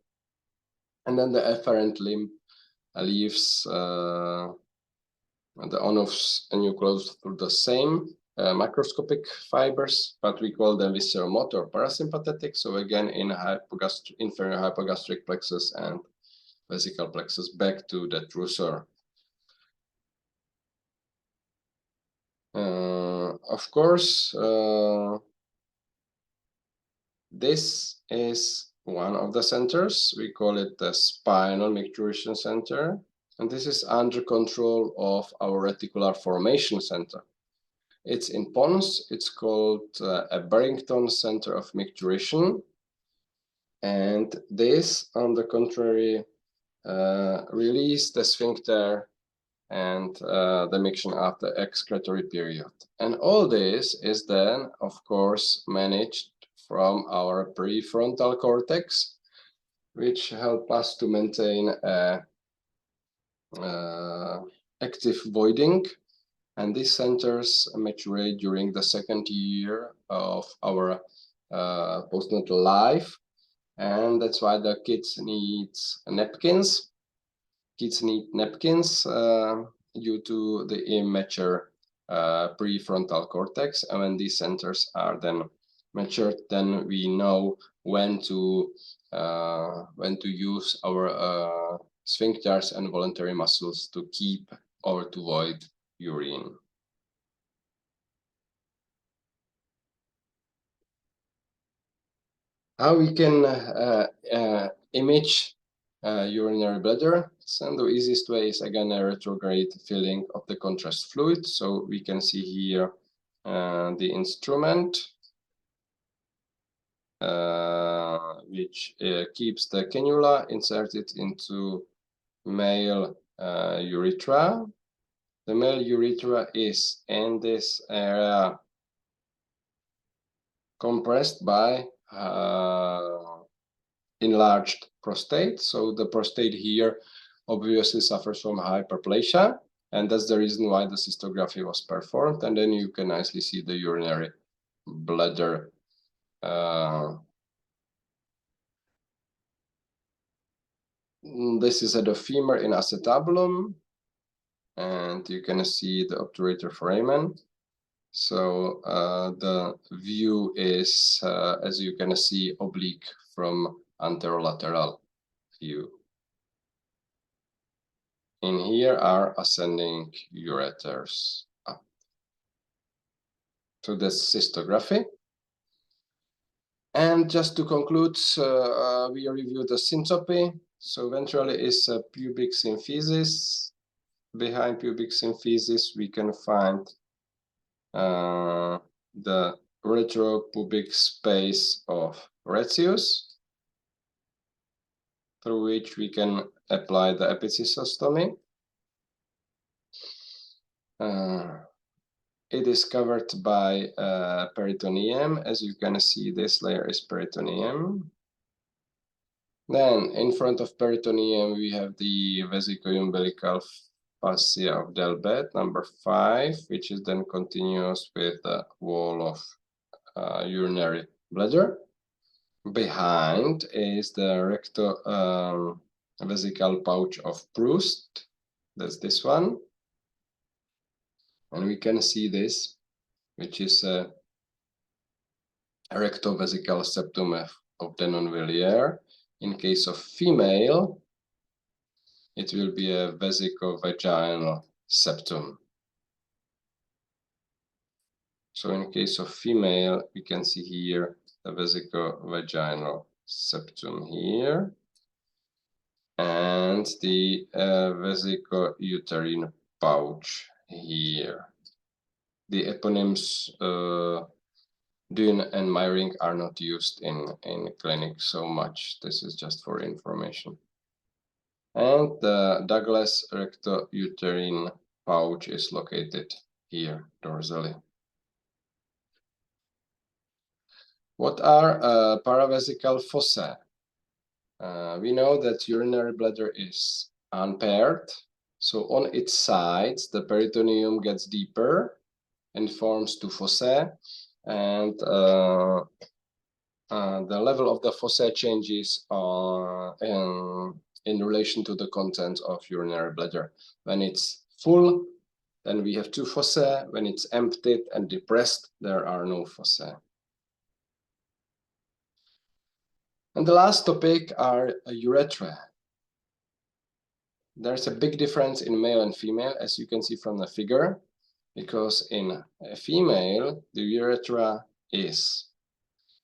And then the afferent limb leaves the Onuf's nucleus through the same macroscopic fibers, but we call them visceromotor parasympathetic. So again, in inferior hypogastric plexus and vesical plexus back to the trusor. Of course, this is one of the centers. We call it the spinal micturition center, and this is under control of our reticular formation center. It's in pons. It's called a Barrington center of micturition, and this, on the contrary, release the sphincter and the miction after excretory period. And all this is then, of course, managed from our prefrontal cortex, which help us to maintain active voiding. And these centers mature during the second year of our postnatal life. And that's why the kids need napkins. Kids need napkins due to the immature prefrontal cortex. And when these centers are then matured, then we know when to use our sphincters and voluntary muscles to keep or to void urine. How we can image urinary bladder? And the easiest way is again a retrograde filling of the contrast fluid. So we can see here the instrument which keeps the cannula inserted into male urethra. The male urethra is in this area compressed by enlarged prostate. So the prostate here obviously suffers from hyperplasia, and that's the reason why the cystography was performed. And then you can nicely see the urinary bladder. This is at the femur in acetabulum, and you can see the obturator foramen. So the view is, as you can see, oblique from anterolateral view. In here are ascending ureters up. So that's cystography. And just to conclude, we review the syncope. So ventrally is a pubic symphysis. Behind pubic symphysis, we can find the retropubic space of Retzius, through which we can apply the epicystostomy. It is covered by peritoneum. As you can see, this layer is peritoneum. Then in front of peritoneum, we have the vesicoumbilical fascia of Delbet, number 5, which is then continuous with the wall of urinary bladder. Behind is the rectovesical pouch of Proust. That's this one. And we can see this, which is a rectovesical septum of Denonvilliers. In case of female, it will be a vesicovaginal septum. So in case of female, we can see here the vesicovaginal septum here, and the vesicouterine pouch here. The eponyms Dune and Meyring are not used in clinic so much. This is just for information. And the Douglas rectouterine pouch is located here dorsally. What are paravesical fossae? We know that urinary bladder is unpaired. So on its sides, the peritoneum gets deeper and forms two fossae. And the level of the fossae changes in relation to the content of urinary bladder. When it's full, then we have two fossae. When it's emptied and depressed, there are no fossae. And the last topic are urethra. There's a big difference in male and female, as you can see from the figure, because in a female, the urethra is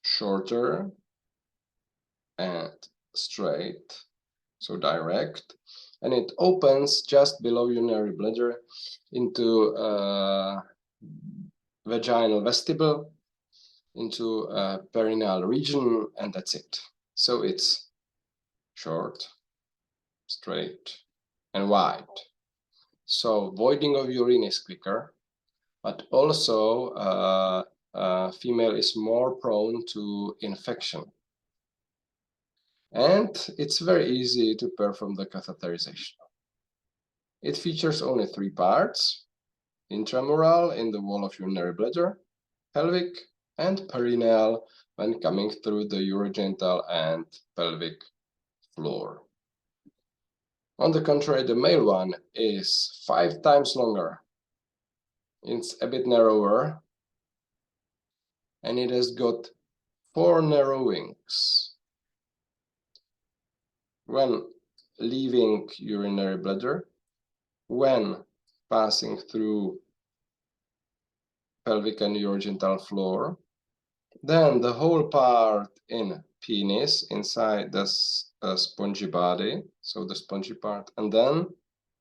shorter and straight, so direct, and it opens just below urinary bladder into vaginal vestibule, into a perineal region, and that's it. So it's short, straight, and wide. So voiding of urine is quicker, but also female is more prone to infection. And it's very easy to perform the catheterization. It features only 3 parts: intramural in the wall of urinary bladder, pelvic, and perineal when coming through the urogenital and pelvic floor. On the contrary, the male one is 5 times longer. It's a bit narrower, and it has got 4 narrowings. When leaving urinary bladder, when passing through pelvic and urogenital floor, then the whole part in penis inside the spongy body, so the spongy part, and then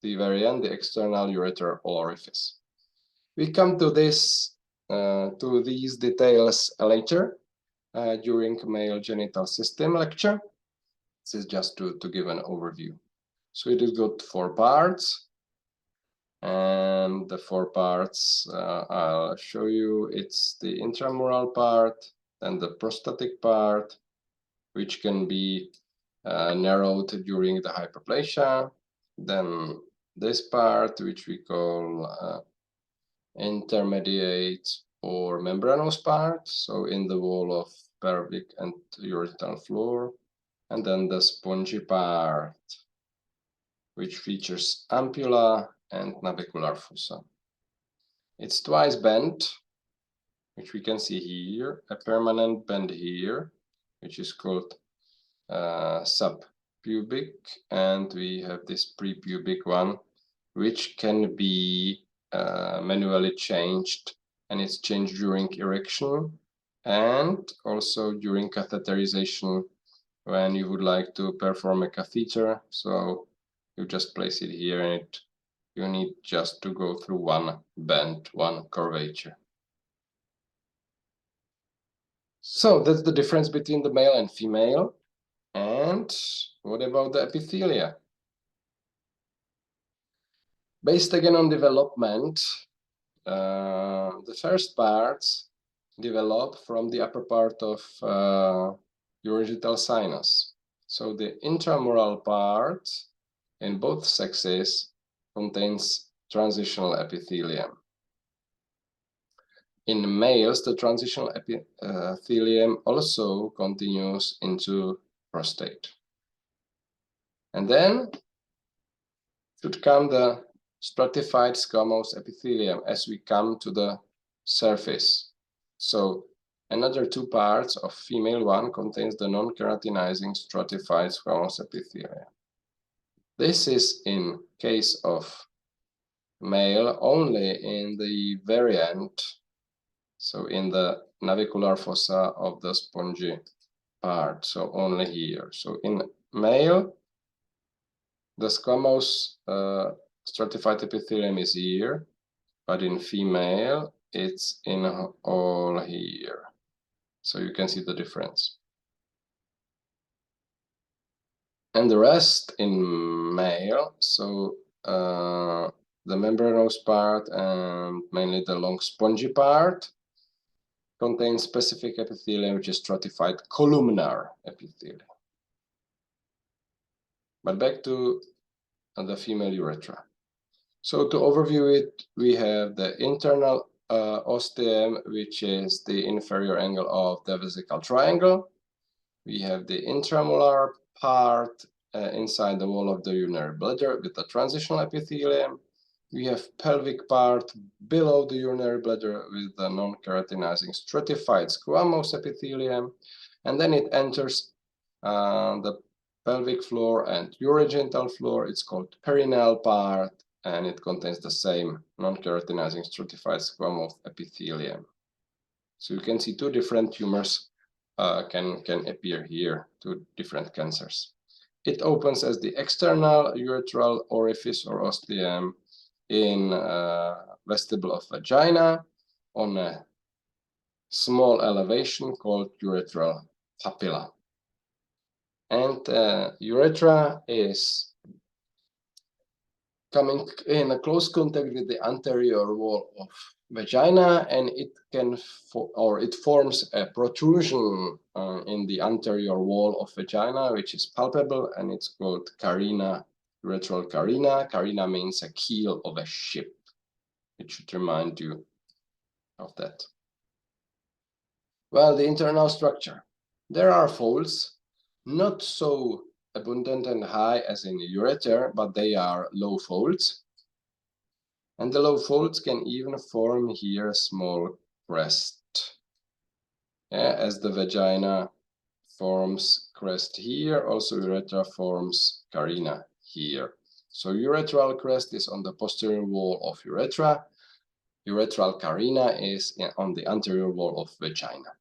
the very end, the external ureteral orifice. We come to this, to these details later during male genital system lecture. This is just to give an overview. So it has got 4 parts, and the 4 parts I'll show you. It's the intramural part, then the prostatic part, which can be narrowed during the hyperplasia, then this part, which we call intermediate or membranous part, so in the wall of pelvic and urethral floor, and then the spongy part, which features ampulla and navicular fossa. It's twice bent, which we can see here, a permanent bend here, which is called subpubic, and we have this prepubic one, which can be manually changed, and it's changed during erection and also during catheterization when you would like to perform a catheter. So you just place it here, and you need just to go through one bend, one curvature. So that's the difference between the male and female. And what about the epithelia? Based again on development, the first parts develop from the upper part of urogenital sinus. So the intramural part in both sexes contains transitional epithelium. In males, the transitional epithelium also continues into prostate. And then should come the stratified squamous epithelium as we come to the surface. So another two parts of female one contains the non-keratinizing stratified squamous epithelium. This is in case of male only in the very end, so in the navicular fossa of the spongy part, so only here. So in male, the squamous stratified epithelium is here, but in female, it's in all here. So you can see the difference. And the rest in male, so the membranous part and mainly the long spongy part contains specific epithelium, which is stratified columnar epithelium. But back to the female urethra. So to overview it, we have the internal ostium, which is the inferior angle of the vesical triangle. We have the intramural part inside the wall of the urinary bladder with the transitional epithelium. We have pelvic part below the urinary bladder with the non-keratinizing stratified squamous epithelium. And then it enters the pelvic floor and urogenital floor. It's called perineal part, and it contains the same non-keratinizing stratified squamous epithelium. So you can see two different tumors can appear here, two different cancers. It opens as the external urethral orifice or ostium in vestibule of vagina on a small elevation called urethral papilla. And urethra is coming in a close contact with the anterior wall of vagina, and it can it forms a protrusion in the anterior wall of vagina, which is palpable, and it's called carina, urethral carina. Carina means a keel of a ship. It should remind you of that. Well, the internal structure. There are folds, not so abundant and high as in the ureter, but they are low folds. And the low folds can even form here a small crest. Yeah, as the vagina forms crest here, also urethra forms carina here. So urethral crest is on the posterior wall of urethra. Urethral carina is on the anterior wall of vagina.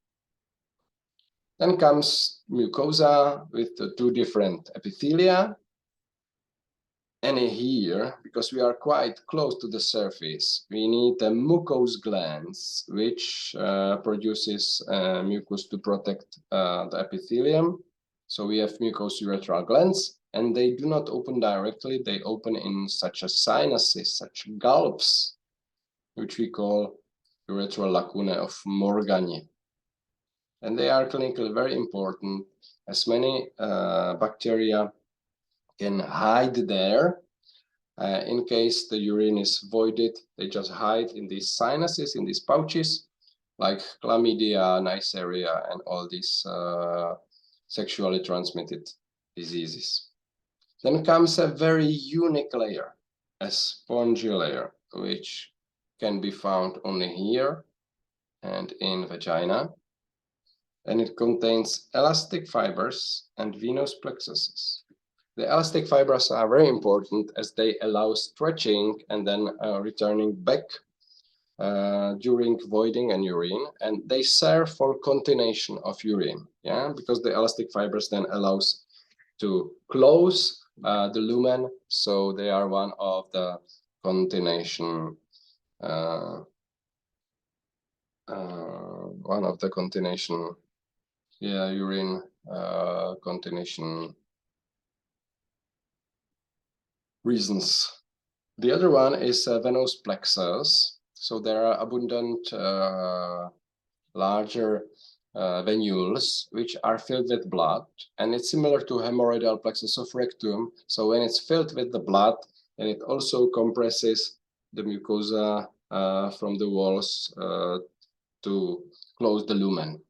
Then comes mucosa with the two different epithelia. And here, because we are quite close to the surface, we need a mucous glands, which produces mucus to protect the epithelium. So we have mucous urethral glands, and they do not open directly. They open in such a sinuses, such gulps, which we call urethral lacunae of Morgagni. And they are clinically very important, as many bacteria can hide there. In case the urine is voided, they just hide in these sinuses, in these pouches, like chlamydia, Neisseria, and all these sexually transmitted diseases. Then comes a very unique layer, a spongy layer, which can be found only here and in vagina. And it contains elastic fibers and venous plexuses. The elastic fibers are very important as they allow stretching and then returning back during voiding and urine, and they serve for continuation of urine, yeah, because the elastic fibers then allows to close the lumen, so they are one of the continuation urine continuation reasons. The other one is venous plexus. So there are abundant larger venules which are filled with blood, and it's similar to hemorrhoidal plexus of rectum. So when it's filled with the blood, and it also compresses the mucosa from the walls to close the lumen.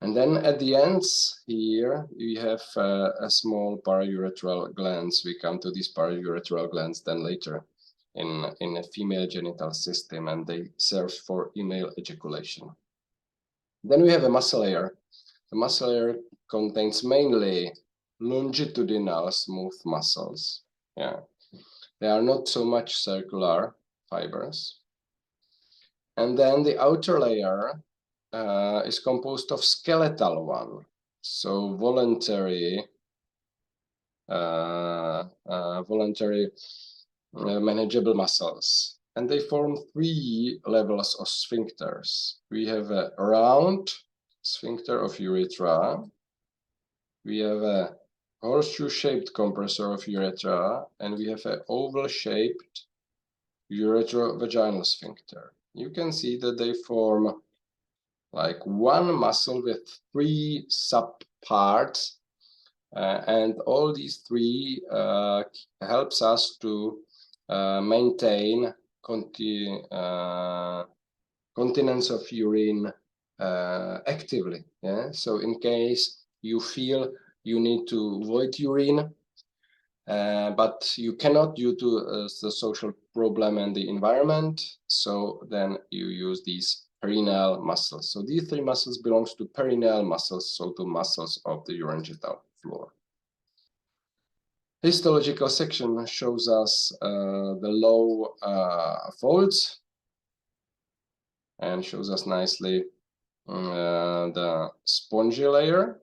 And then at the ends here, we have a small parauretral glands. We come to these parauretral glands then later in a female genital system, and they serve for male ejaculation. Then we have a muscle layer. The muscle layer contains mainly longitudinal smooth muscles. Yeah, they are not so much circular fibers. And then the outer layer is composed of skeletal one, so voluntary manageable muscles, and they form 3 levels of sphincters. We have a round sphincter of urethra, we have a horseshoe-shaped compressor of urethra, and we have an oval-shaped urethrovaginal sphincter. You can see that they form like one muscle with 3 subparts, and all these 3 helps us to maintain continence of urine actively. Yeah, so in case you feel you need to void urine, but you cannot due to the social problem and the environment, so then you use these perineal muscles. So these 3 muscles belongs to perineal muscles, so to muscles of the urogenital floor. Histological section shows us the low folds and shows us nicely the spongy layer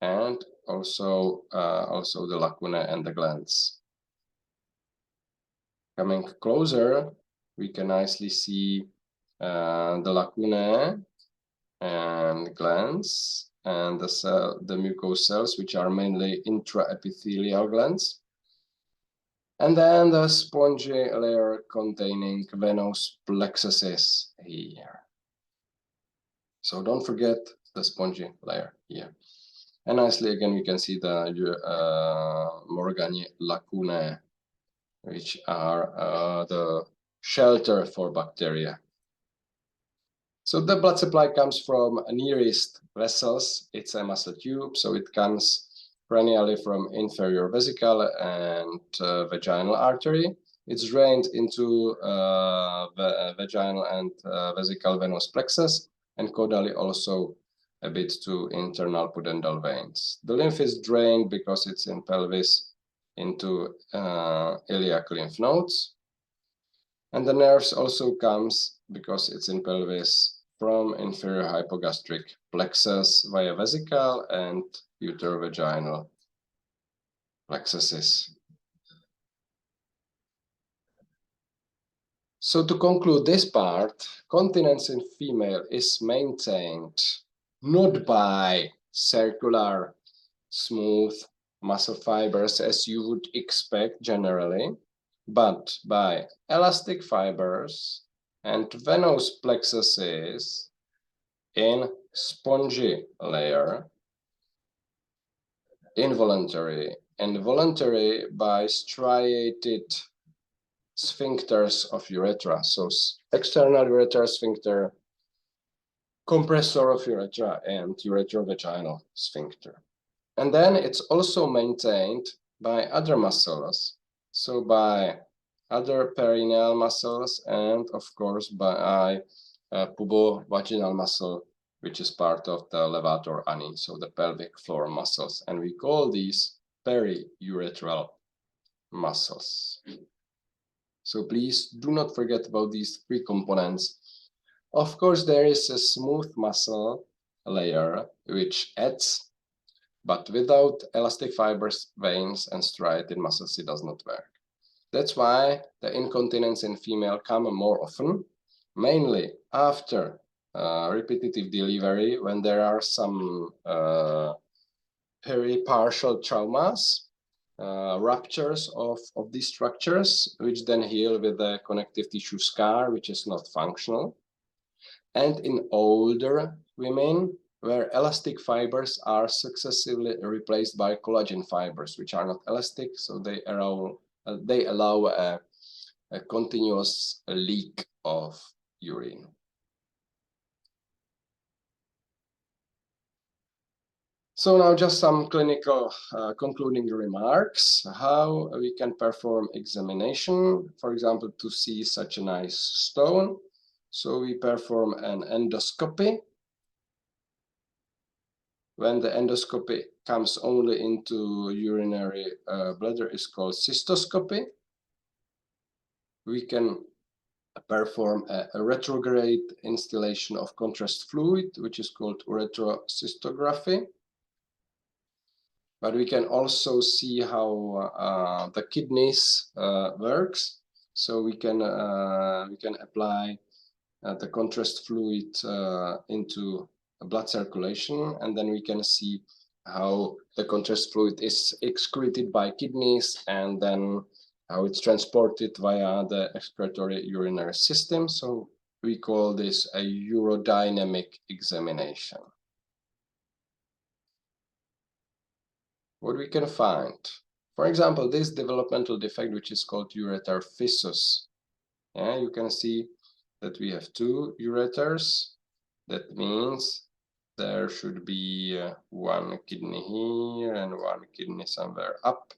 and also the lacunae and the glands. Coming closer, we can nicely see the lacunae and glands and the mucous cells, which are mainly intraepithelial glands. And then the spongy layer containing venous plexuses here. So don't forget the spongy layer here. And nicely again, we can see the Morgani lacunae, which are the shelter for bacteria. So the blood supply comes from nearest vessels. It's a muscle tube, so it comes perennially from inferior vesicle and vaginal artery. It's drained into vaginal and vesical venous plexus, and caudally also a bit to internal pudendal veins. The lymph is drained because it's in pelvis into iliac lymph nodes. And the nerves also comes because it's in pelvis from inferior hypogastric plexus via vesicle and uterovaginal plexuses. So to conclude this part, continence in female is maintained not by circular, smooth muscle fibers as you would expect generally, but by elastic fibers and venous plexus is in spongy layer, involuntary, and voluntary by striated sphincters of urethra. So external urethral sphincter, compressor of urethra, and ureterovaginal sphincter. And then it's also maintained by other muscles, so by other perineal muscles, and of course by pubovaginal muscle, which is part of the levator ani, so the pelvic floor muscles, and we call these periurethral muscles. So please do not forget about these three components. Of course, there is a smooth muscle layer which adds, but without elastic fibers, veins, and striated muscles, it does not work. That's why the incontinence in female come more often, mainly after repetitive delivery, when there are some peripartial traumas, ruptures of these structures, which then heal with a connective tissue scar, which is not functional. And in older women, where elastic fibers are successively replaced by collagen fibers, which are not elastic, so they allow a continuous leak of urine. So now just some clinical concluding remarks, how we can perform examination, for example, to see such a nice stone. So we perform an endoscopy. When the endoscopy comes only into urinary bladder, is called cystoscopy. We can perform a retrograde instillation of contrast fluid, which is called ureterocystography. But we can also see how the kidneys works. So we can apply the contrast fluid into blood circulation, and then we can see how the contrast fluid is excreted by kidneys, and then how it's transported via the excretory urinary system. So we call this a urodynamic examination. What we can find, for example, this developmental defect, which is called ureter fissus. Yeah, you can see that we have two ureters. That means there should be one kidney here and one kidney somewhere up.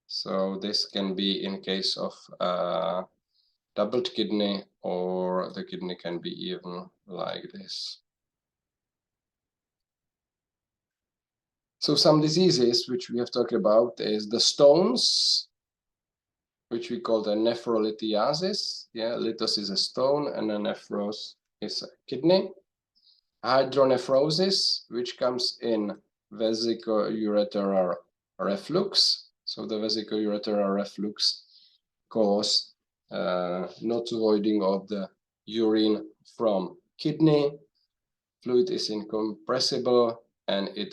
So this can be in case of doubled kidney, or the kidney can be even like this. So some diseases which we have talked about is the stones, which we call the nephrolithiasis. Yeah, lithos is a stone and a nephros is a kidney. Hydronephrosis, which comes in vesicoureteral reflux. So the vesicoureteral reflux cause not voiding of the urine from kidney. Fluid is incompressible, and it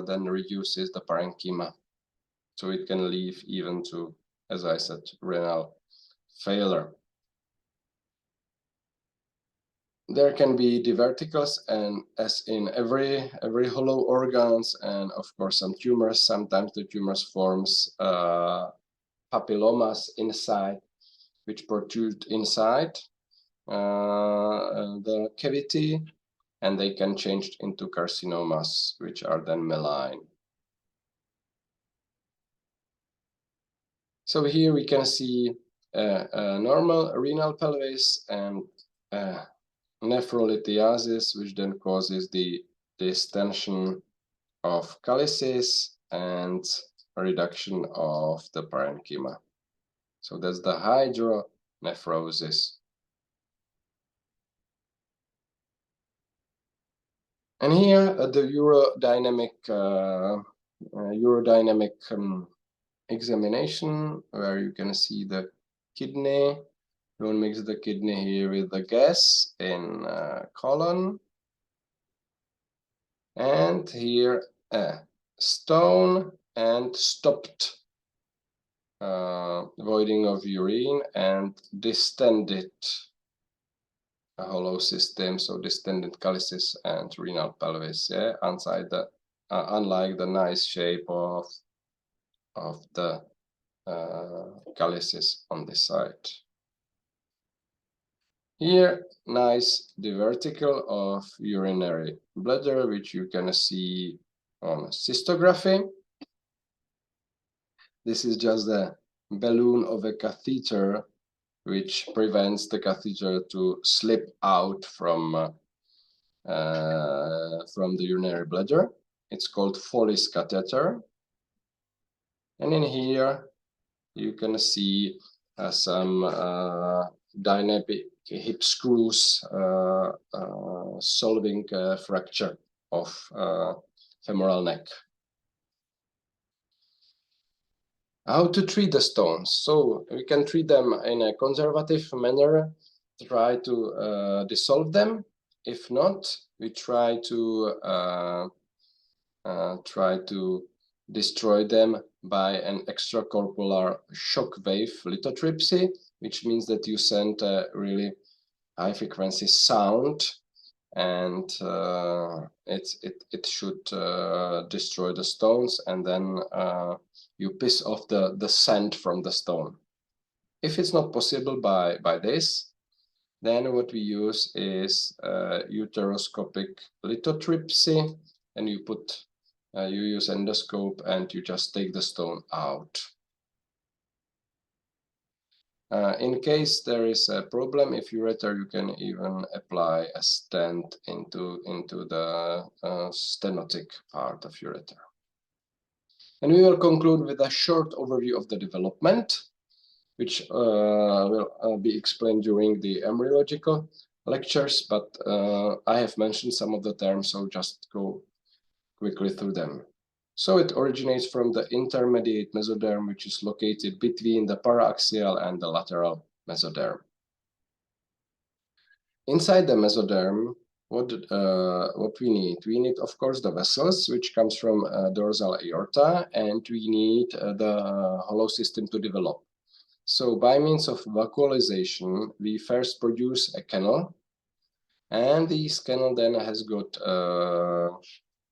then reduces the parenchyma. So it can lead even to, as I said, renal failure. There can be diverticles, and as in every hollow organs, and of course some tumors. Sometimes the tumors forms papillomas inside, which protrude inside the cavity, and they can change into carcinomas, which are then malign. So here we can see a normal renal pelvis and nephrolithiasis, which then causes the distension of calyces and a reduction of the parenchyma. So that's the hydronephrosis. And here the urodynamic examination, where you can see the kidney. Don't mix the kidney here with the gas in colon. And here a stone and stopped voiding of urine and distended a hollow system, so distended calyces and renal pelvis, yeah, unlike the nice shape of the calyces on this side. Here, nice the vertical of urinary bladder, which you can see on cystography. This is just the balloon of a catheter, which prevents the catheter to slip out from the urinary bladder. It's called Foley's catheter. And in here, you can see some dynamic hip screws solving fracture of femoral neck. How to treat the stones? So we can treat them in a conservative manner, try to dissolve them. If not, we try to destroy them by an extracorporeal shock wave lithotripsy, which means that you send a really high frequency sound, and it should destroy the stones, and then you piss off the sand from the stone. If it's not possible by this, then what we use is uteroscopic lithotripsy, and you use endoscope and you just take the stone out. In case there is a problem, if ureter, you can even apply a stent into the stenotic part of ureter. And we will conclude with a short overview of the development, which will be explained during the embryological lectures, but I have mentioned some of the terms, so just go quickly through them. So it originates from the intermediate mesoderm, which is located between the paraaxial and the lateral mesoderm. Inside the mesoderm, what we need? We need, of course, the vessels, which comes from dorsal aorta, and we need the hollow system to develop. So by means of vacuolization, we first produce a canal, and this canal then has got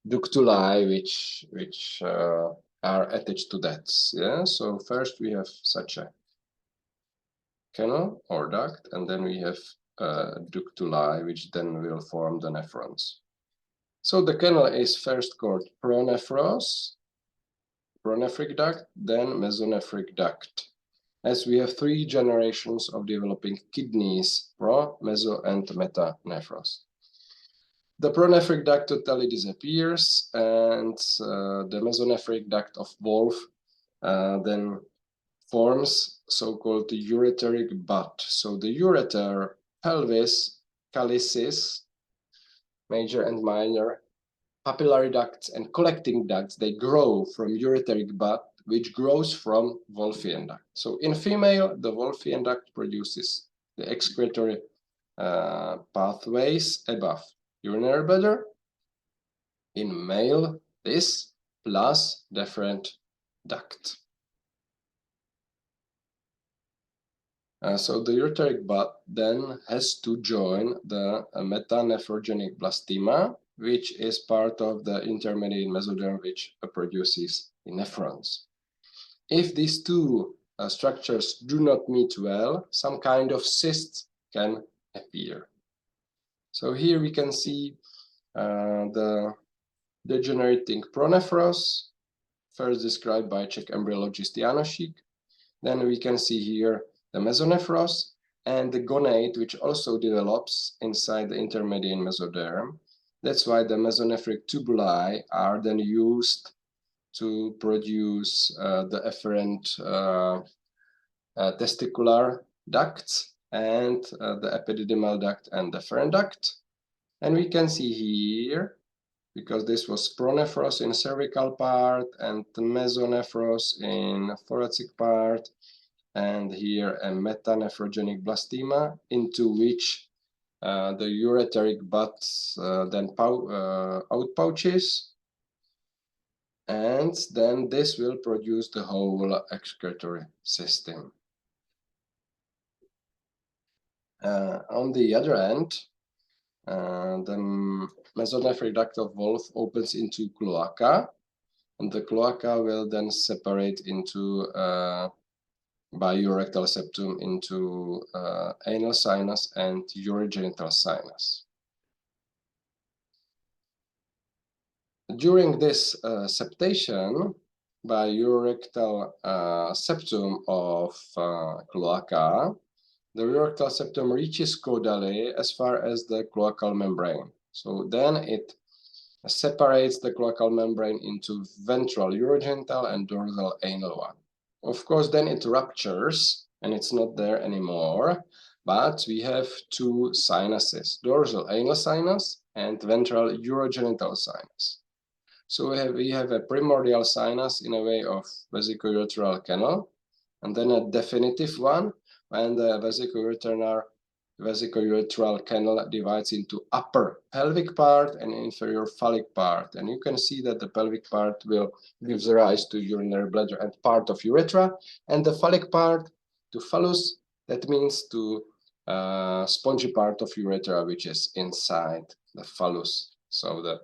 ductuli which are attached to that. Yeah, so first we have such a canal or duct, and then we have ductuli, which then will form the nephrons. So the canal is first called pronephros, pronephric duct, then mesonephric duct, as we have three generations of developing kidneys, pro, meso, and metanephros. The pronephric duct totally disappears, and the mesonephric duct of Wolff then forms so-called the ureteric butt. So the ureter, pelvis, calyces, major and minor, papillary ducts, and collecting ducts, they grow from ureteric butt, which grows from Wolffian duct. So in female, the Wolffian duct produces the excretory pathways above urinary bladder. In male, this plus deferent duct. So the ureteric butt then has to join the metanephrogenic blastema, which is part of the intermediate mesoderm, which produces the nephrons. If these two structures do not meet well, some kind of cyst can appear. So here we can see the degenerating pronephros, first described by Czech embryologist Jánošík. Then we can see here the mesonephros and the gonade, which also develops inside the intermediate mesoderm. That's why the mesonephric tubuli are then used to produce the efferent testicular ducts and the epididymal duct and deferent duct. And we can see here, because this was pronephros in cervical part and mesonephros in thoracic part, and here a metanephrogenic blastema, into which the ureteric butt then outpouches, and then this will produce the whole excretory system. On the other end, the mesonephric duct of Wolff opens into cloaca, and the cloaca will then separate into by urorectal septum into anal sinus and urogenital sinus. During this septation by urorectal septum of cloaca, the urorectal septum reaches caudally as far as the cloacal membrane. So then it separates the cloacal membrane into ventral urogenital and dorsal anal one. Of course, then it ruptures and it's not there anymore, but we have two sinuses, dorsal anal sinus and ventral urogenital sinus. So we have a primordial sinus in a way of vesicoureteral canal, and then a definitive one when the vesicoureteral canal divides into upper pelvic part and inferior phallic part. And you can see that the pelvic part will give rise to urinary bladder and part of urethra, and the phallic part to phallus, that means to spongy part of urethra, which is inside the phallus, so the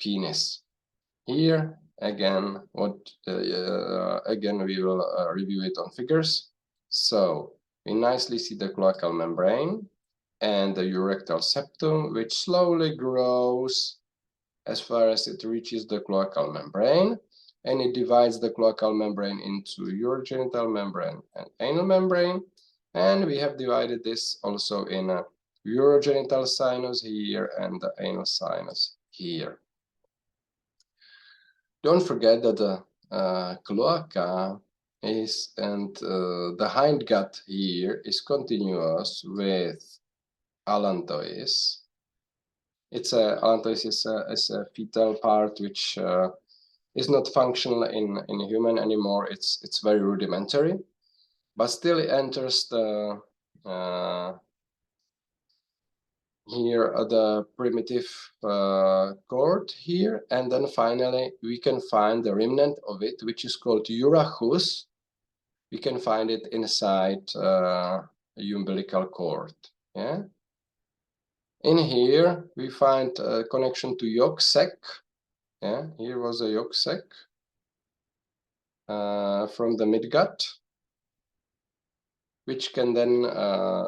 penis. Here again, again we will review it on figures. So we nicely see the cloacal membrane and the urorectal septum, which slowly grows as far as it reaches the cloacal membrane, and it divides the cloacal membrane into urogenital membrane and anal membrane, and we have divided this also in a urogenital sinus here and the anal sinus here. Don't forget that the cloaca is, and the hindgut here is continuous with allantois. Allantois is a fetal part which is not functional in human anymore. It's very rudimentary, but still it enters the here the primitive cord here, and then finally we can find the remnant of it, which is called urachus. We can find it inside umbilical cord. Yeah. In here we find a connection to yolk sac. Yeah, here was a yolk sac from the midgut, which can then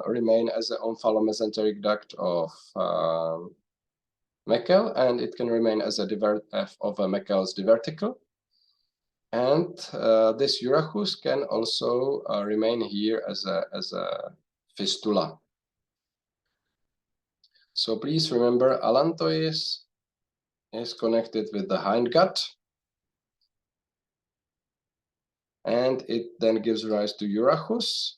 remain as an omphalomesenteric duct of Meckel, and it can remain as a of a Meckel's diverticle. And this urachus can also remain here as a fistula. So please remember, allantois is connected with the hindgut, and it then gives rise to urachus.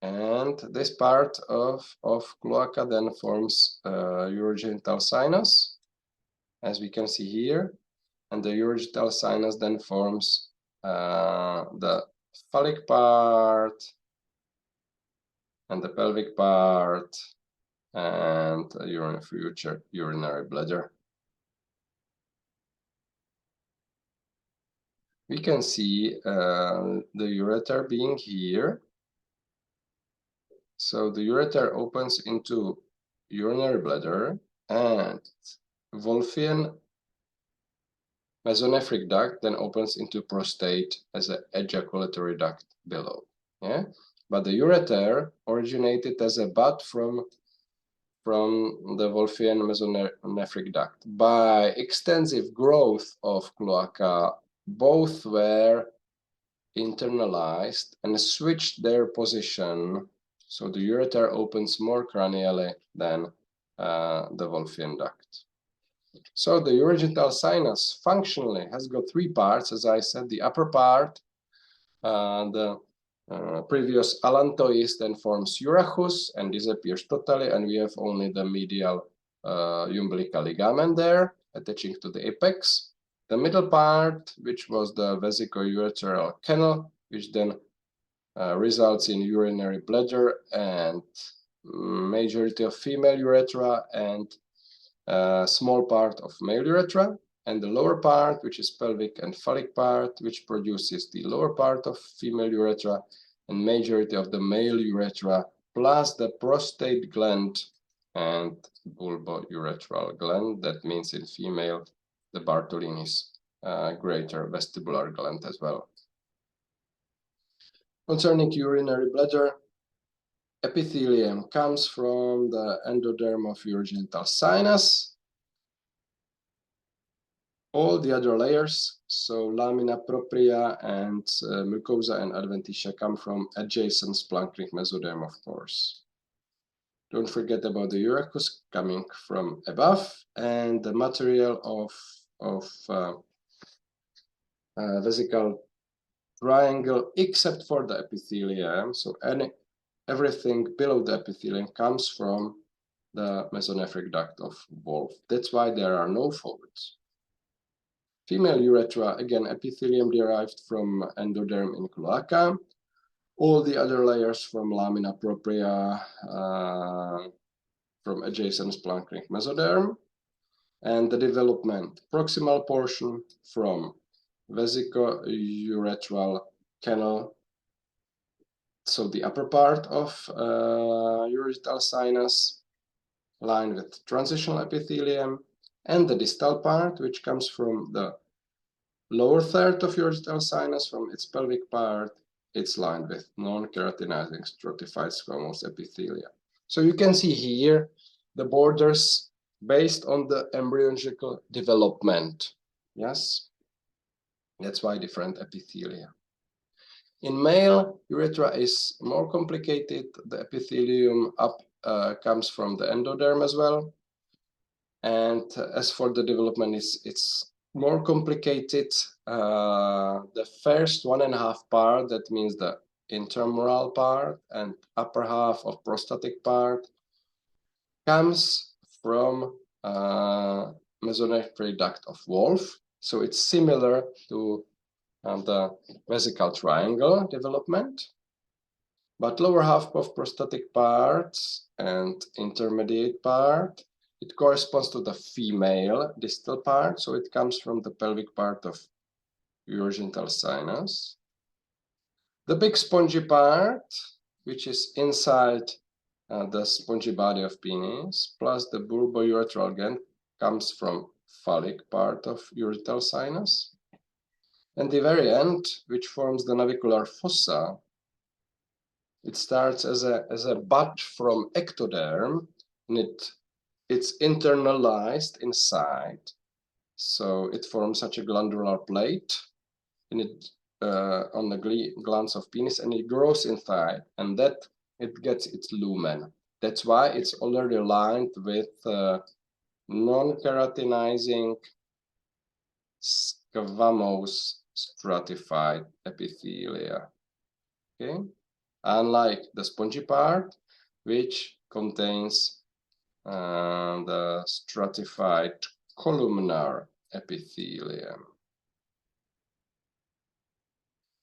And this part of cloaca then forms urogenital sinus, as we can see here. And the urogenital sinus then forms the phallic part and the pelvic part and the future urinary bladder. We can see the ureter being here. So the ureter opens into urinary bladder, and Wolffian mesonephric duct then opens into prostate as an ejaculatory duct below. Yeah, but the ureter originated as a bud from the Wolffian mesonephric duct. By extensive growth of cloaca, both were internalized and switched their position. So the ureter opens more cranially than the Wolffian duct. So the urogenital sinus functionally has got three parts, as I said. The upper part, the previous allantois then forms urachus and disappears totally, and we have only the medial umbilical ligament there attaching to the apex. The middle part, which was the vesicoureteral canal, which then results in urinary bladder and majority of female urethra and small part of male urethra, and the lower part, which is pelvic and phallic part, which produces the lower part of female urethra and majority of the male urethra plus the prostate gland and bulbourethral gland. That means in female, the Bartholin is greater vestibular gland as well. Concerning urinary bladder, epithelium comes from the endoderm of urogenital sinus. All the other layers, so lamina propria and mucosa and adventitia, come from adjacent splanchnic mesoderm, of course. Don't forget about the urachus coming from above, and the material of vesical triangle, except for the epithelium. So everything below the epithelium comes from the mesonephric duct of Wolff. That's why there are no folds. Female urethra, again, epithelium derived from endoderm in cloaca. All the other layers from lamina propria, from adjacent splanchnic mesoderm. And the development, proximal portion from vesico-urethral canal, so the upper part of urogenital sinus, lined with transitional epithelium, and the distal part, which comes from the lower third of urogenital sinus, from its pelvic part. It's lined with non-keratinizing stratified squamous epithelia. So you can see here the borders based on the embryological development. Yes, that's why different epithelia. In male, urethra is more complicated. The epithelium up comes from the endoderm as well. And as for the development, it's more complicated. The first 1.5 part, that means the intramural part and upper half of prostatic part, comes from mesonephric duct of Wolff. So it's similar to the vesical triangle development. But lower half of prostatic parts and intermediate part, it corresponds to the female distal part, so it comes from the pelvic part of urogenital sinus. The big spongy part, which is inside the spongy body of penis, plus the bulbourethral gland, comes from phallic part of urogenital sinus. And the very end, which forms the navicular fossa, it starts as a bud from ectoderm, and it's internalized inside. So it forms such a glandular plate and it on the glands of penis, and it grows inside, and that it gets its lumen. That's why it's already lined with non-keratinizing squamous stratified epithelia. Okay, unlike the spongy part, which contains the stratified columnar epithelium.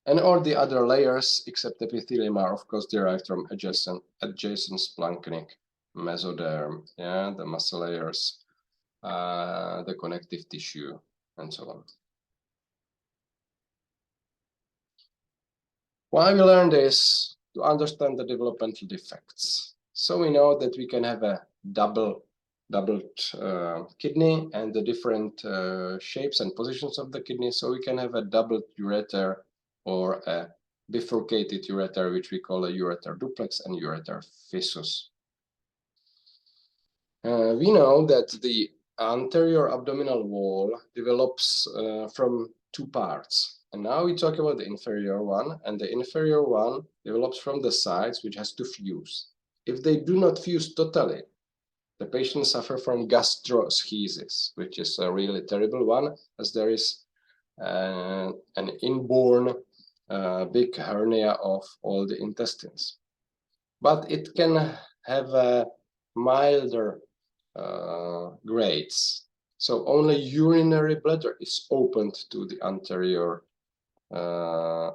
And all the other layers except epithelium are of course derived from adjacent splanchnic mesoderm, yeah, the muscle layers, the connective tissue, and so on. Why we learn this? To understand the developmental defects. So we know that we can have a doubled kidney and the different shapes and positions of the kidney. So we can have a doubled ureter or a bifurcated ureter, which we call a ureter duplex and ureter fissus. We know that the anterior abdominal wall develops from 2 parts. And now we talk about the inferior one, and the inferior one develops from the sides, which has to fuse. If they do not fuse totally, the patient suffers from gastroschisis, which is a really terrible one, as there is an inborn big hernia of all the intestines. But it can have a milder grades. So only urinary bladder is opened to the anterior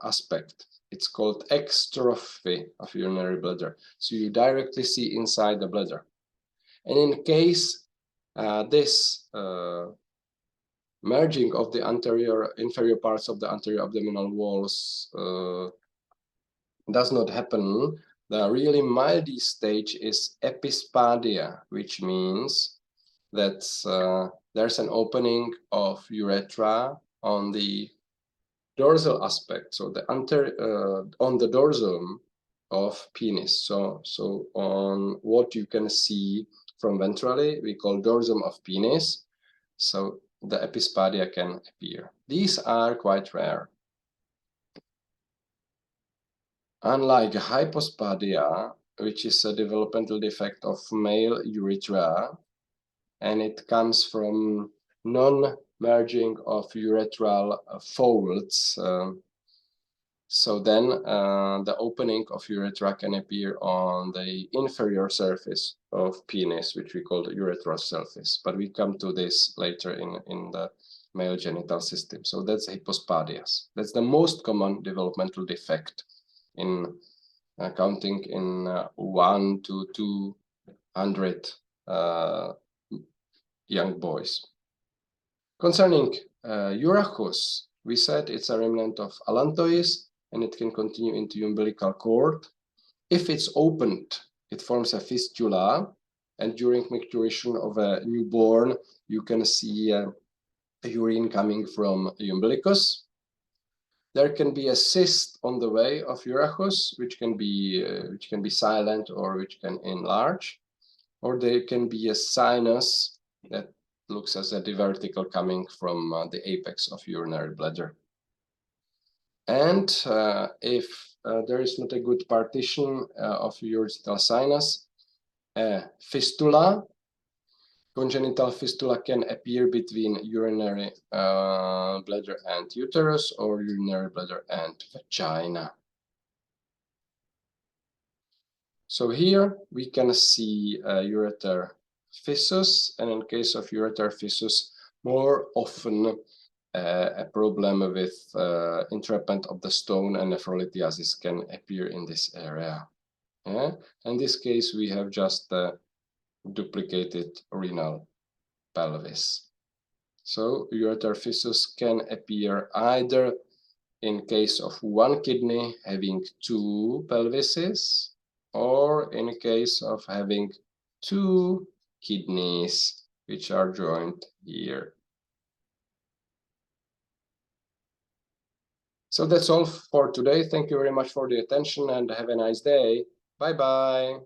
aspect. It's called exstrophy of urinary bladder. So you directly see inside the bladder. And in case this merging of the inferior parts of the anterior abdominal walls does not happen, The really mild stage is epispadia, which means that there's an opening of urethra on the dorsal aspect, so the on the dorsum of penis. So on what you can see from ventrally, we call dorsum of penis. So the epispadia can appear. These are quite rare. Unlike hypospadia, which is a developmental defect of male urethra, and it comes from non-merging of urethral folds. So then the opening of urethra can appear on the inferior surface of penis, which we call the urethral surface. But we come to this later in the male genital system. So that's hypospadias. That's the most common developmental defect in counting in 1 to 200 young boys. Concerning urachus, we said it's a remnant of allantois and it can continue into umbilical cord. If it's opened, it forms a fistula, and during maturation of a newborn, you can see urine coming from the umbilicus. There can be a cyst on the way of urachus, which can be silent or which can enlarge, or there can be a sinus that looks as a diverticle coming from the apex of urinary bladder. And if there is not a good partition of urethral sinus, fistula, congenital fistula can appear between urinary bladder and uterus or urinary bladder and vagina. So here we can see ureter fissure, and in case of ureter fissure, more often a problem with entrapment of the stone and nephrolithiasis can appear in this area. Yeah? In this case, we have just a duplicated renal pelvis. So ureter fissure can appear either in case of one kidney having two pelvises, or in case of having two kidneys which are joined here. So that's all for today. Thank you very much for the attention and have a nice day. Bye-bye.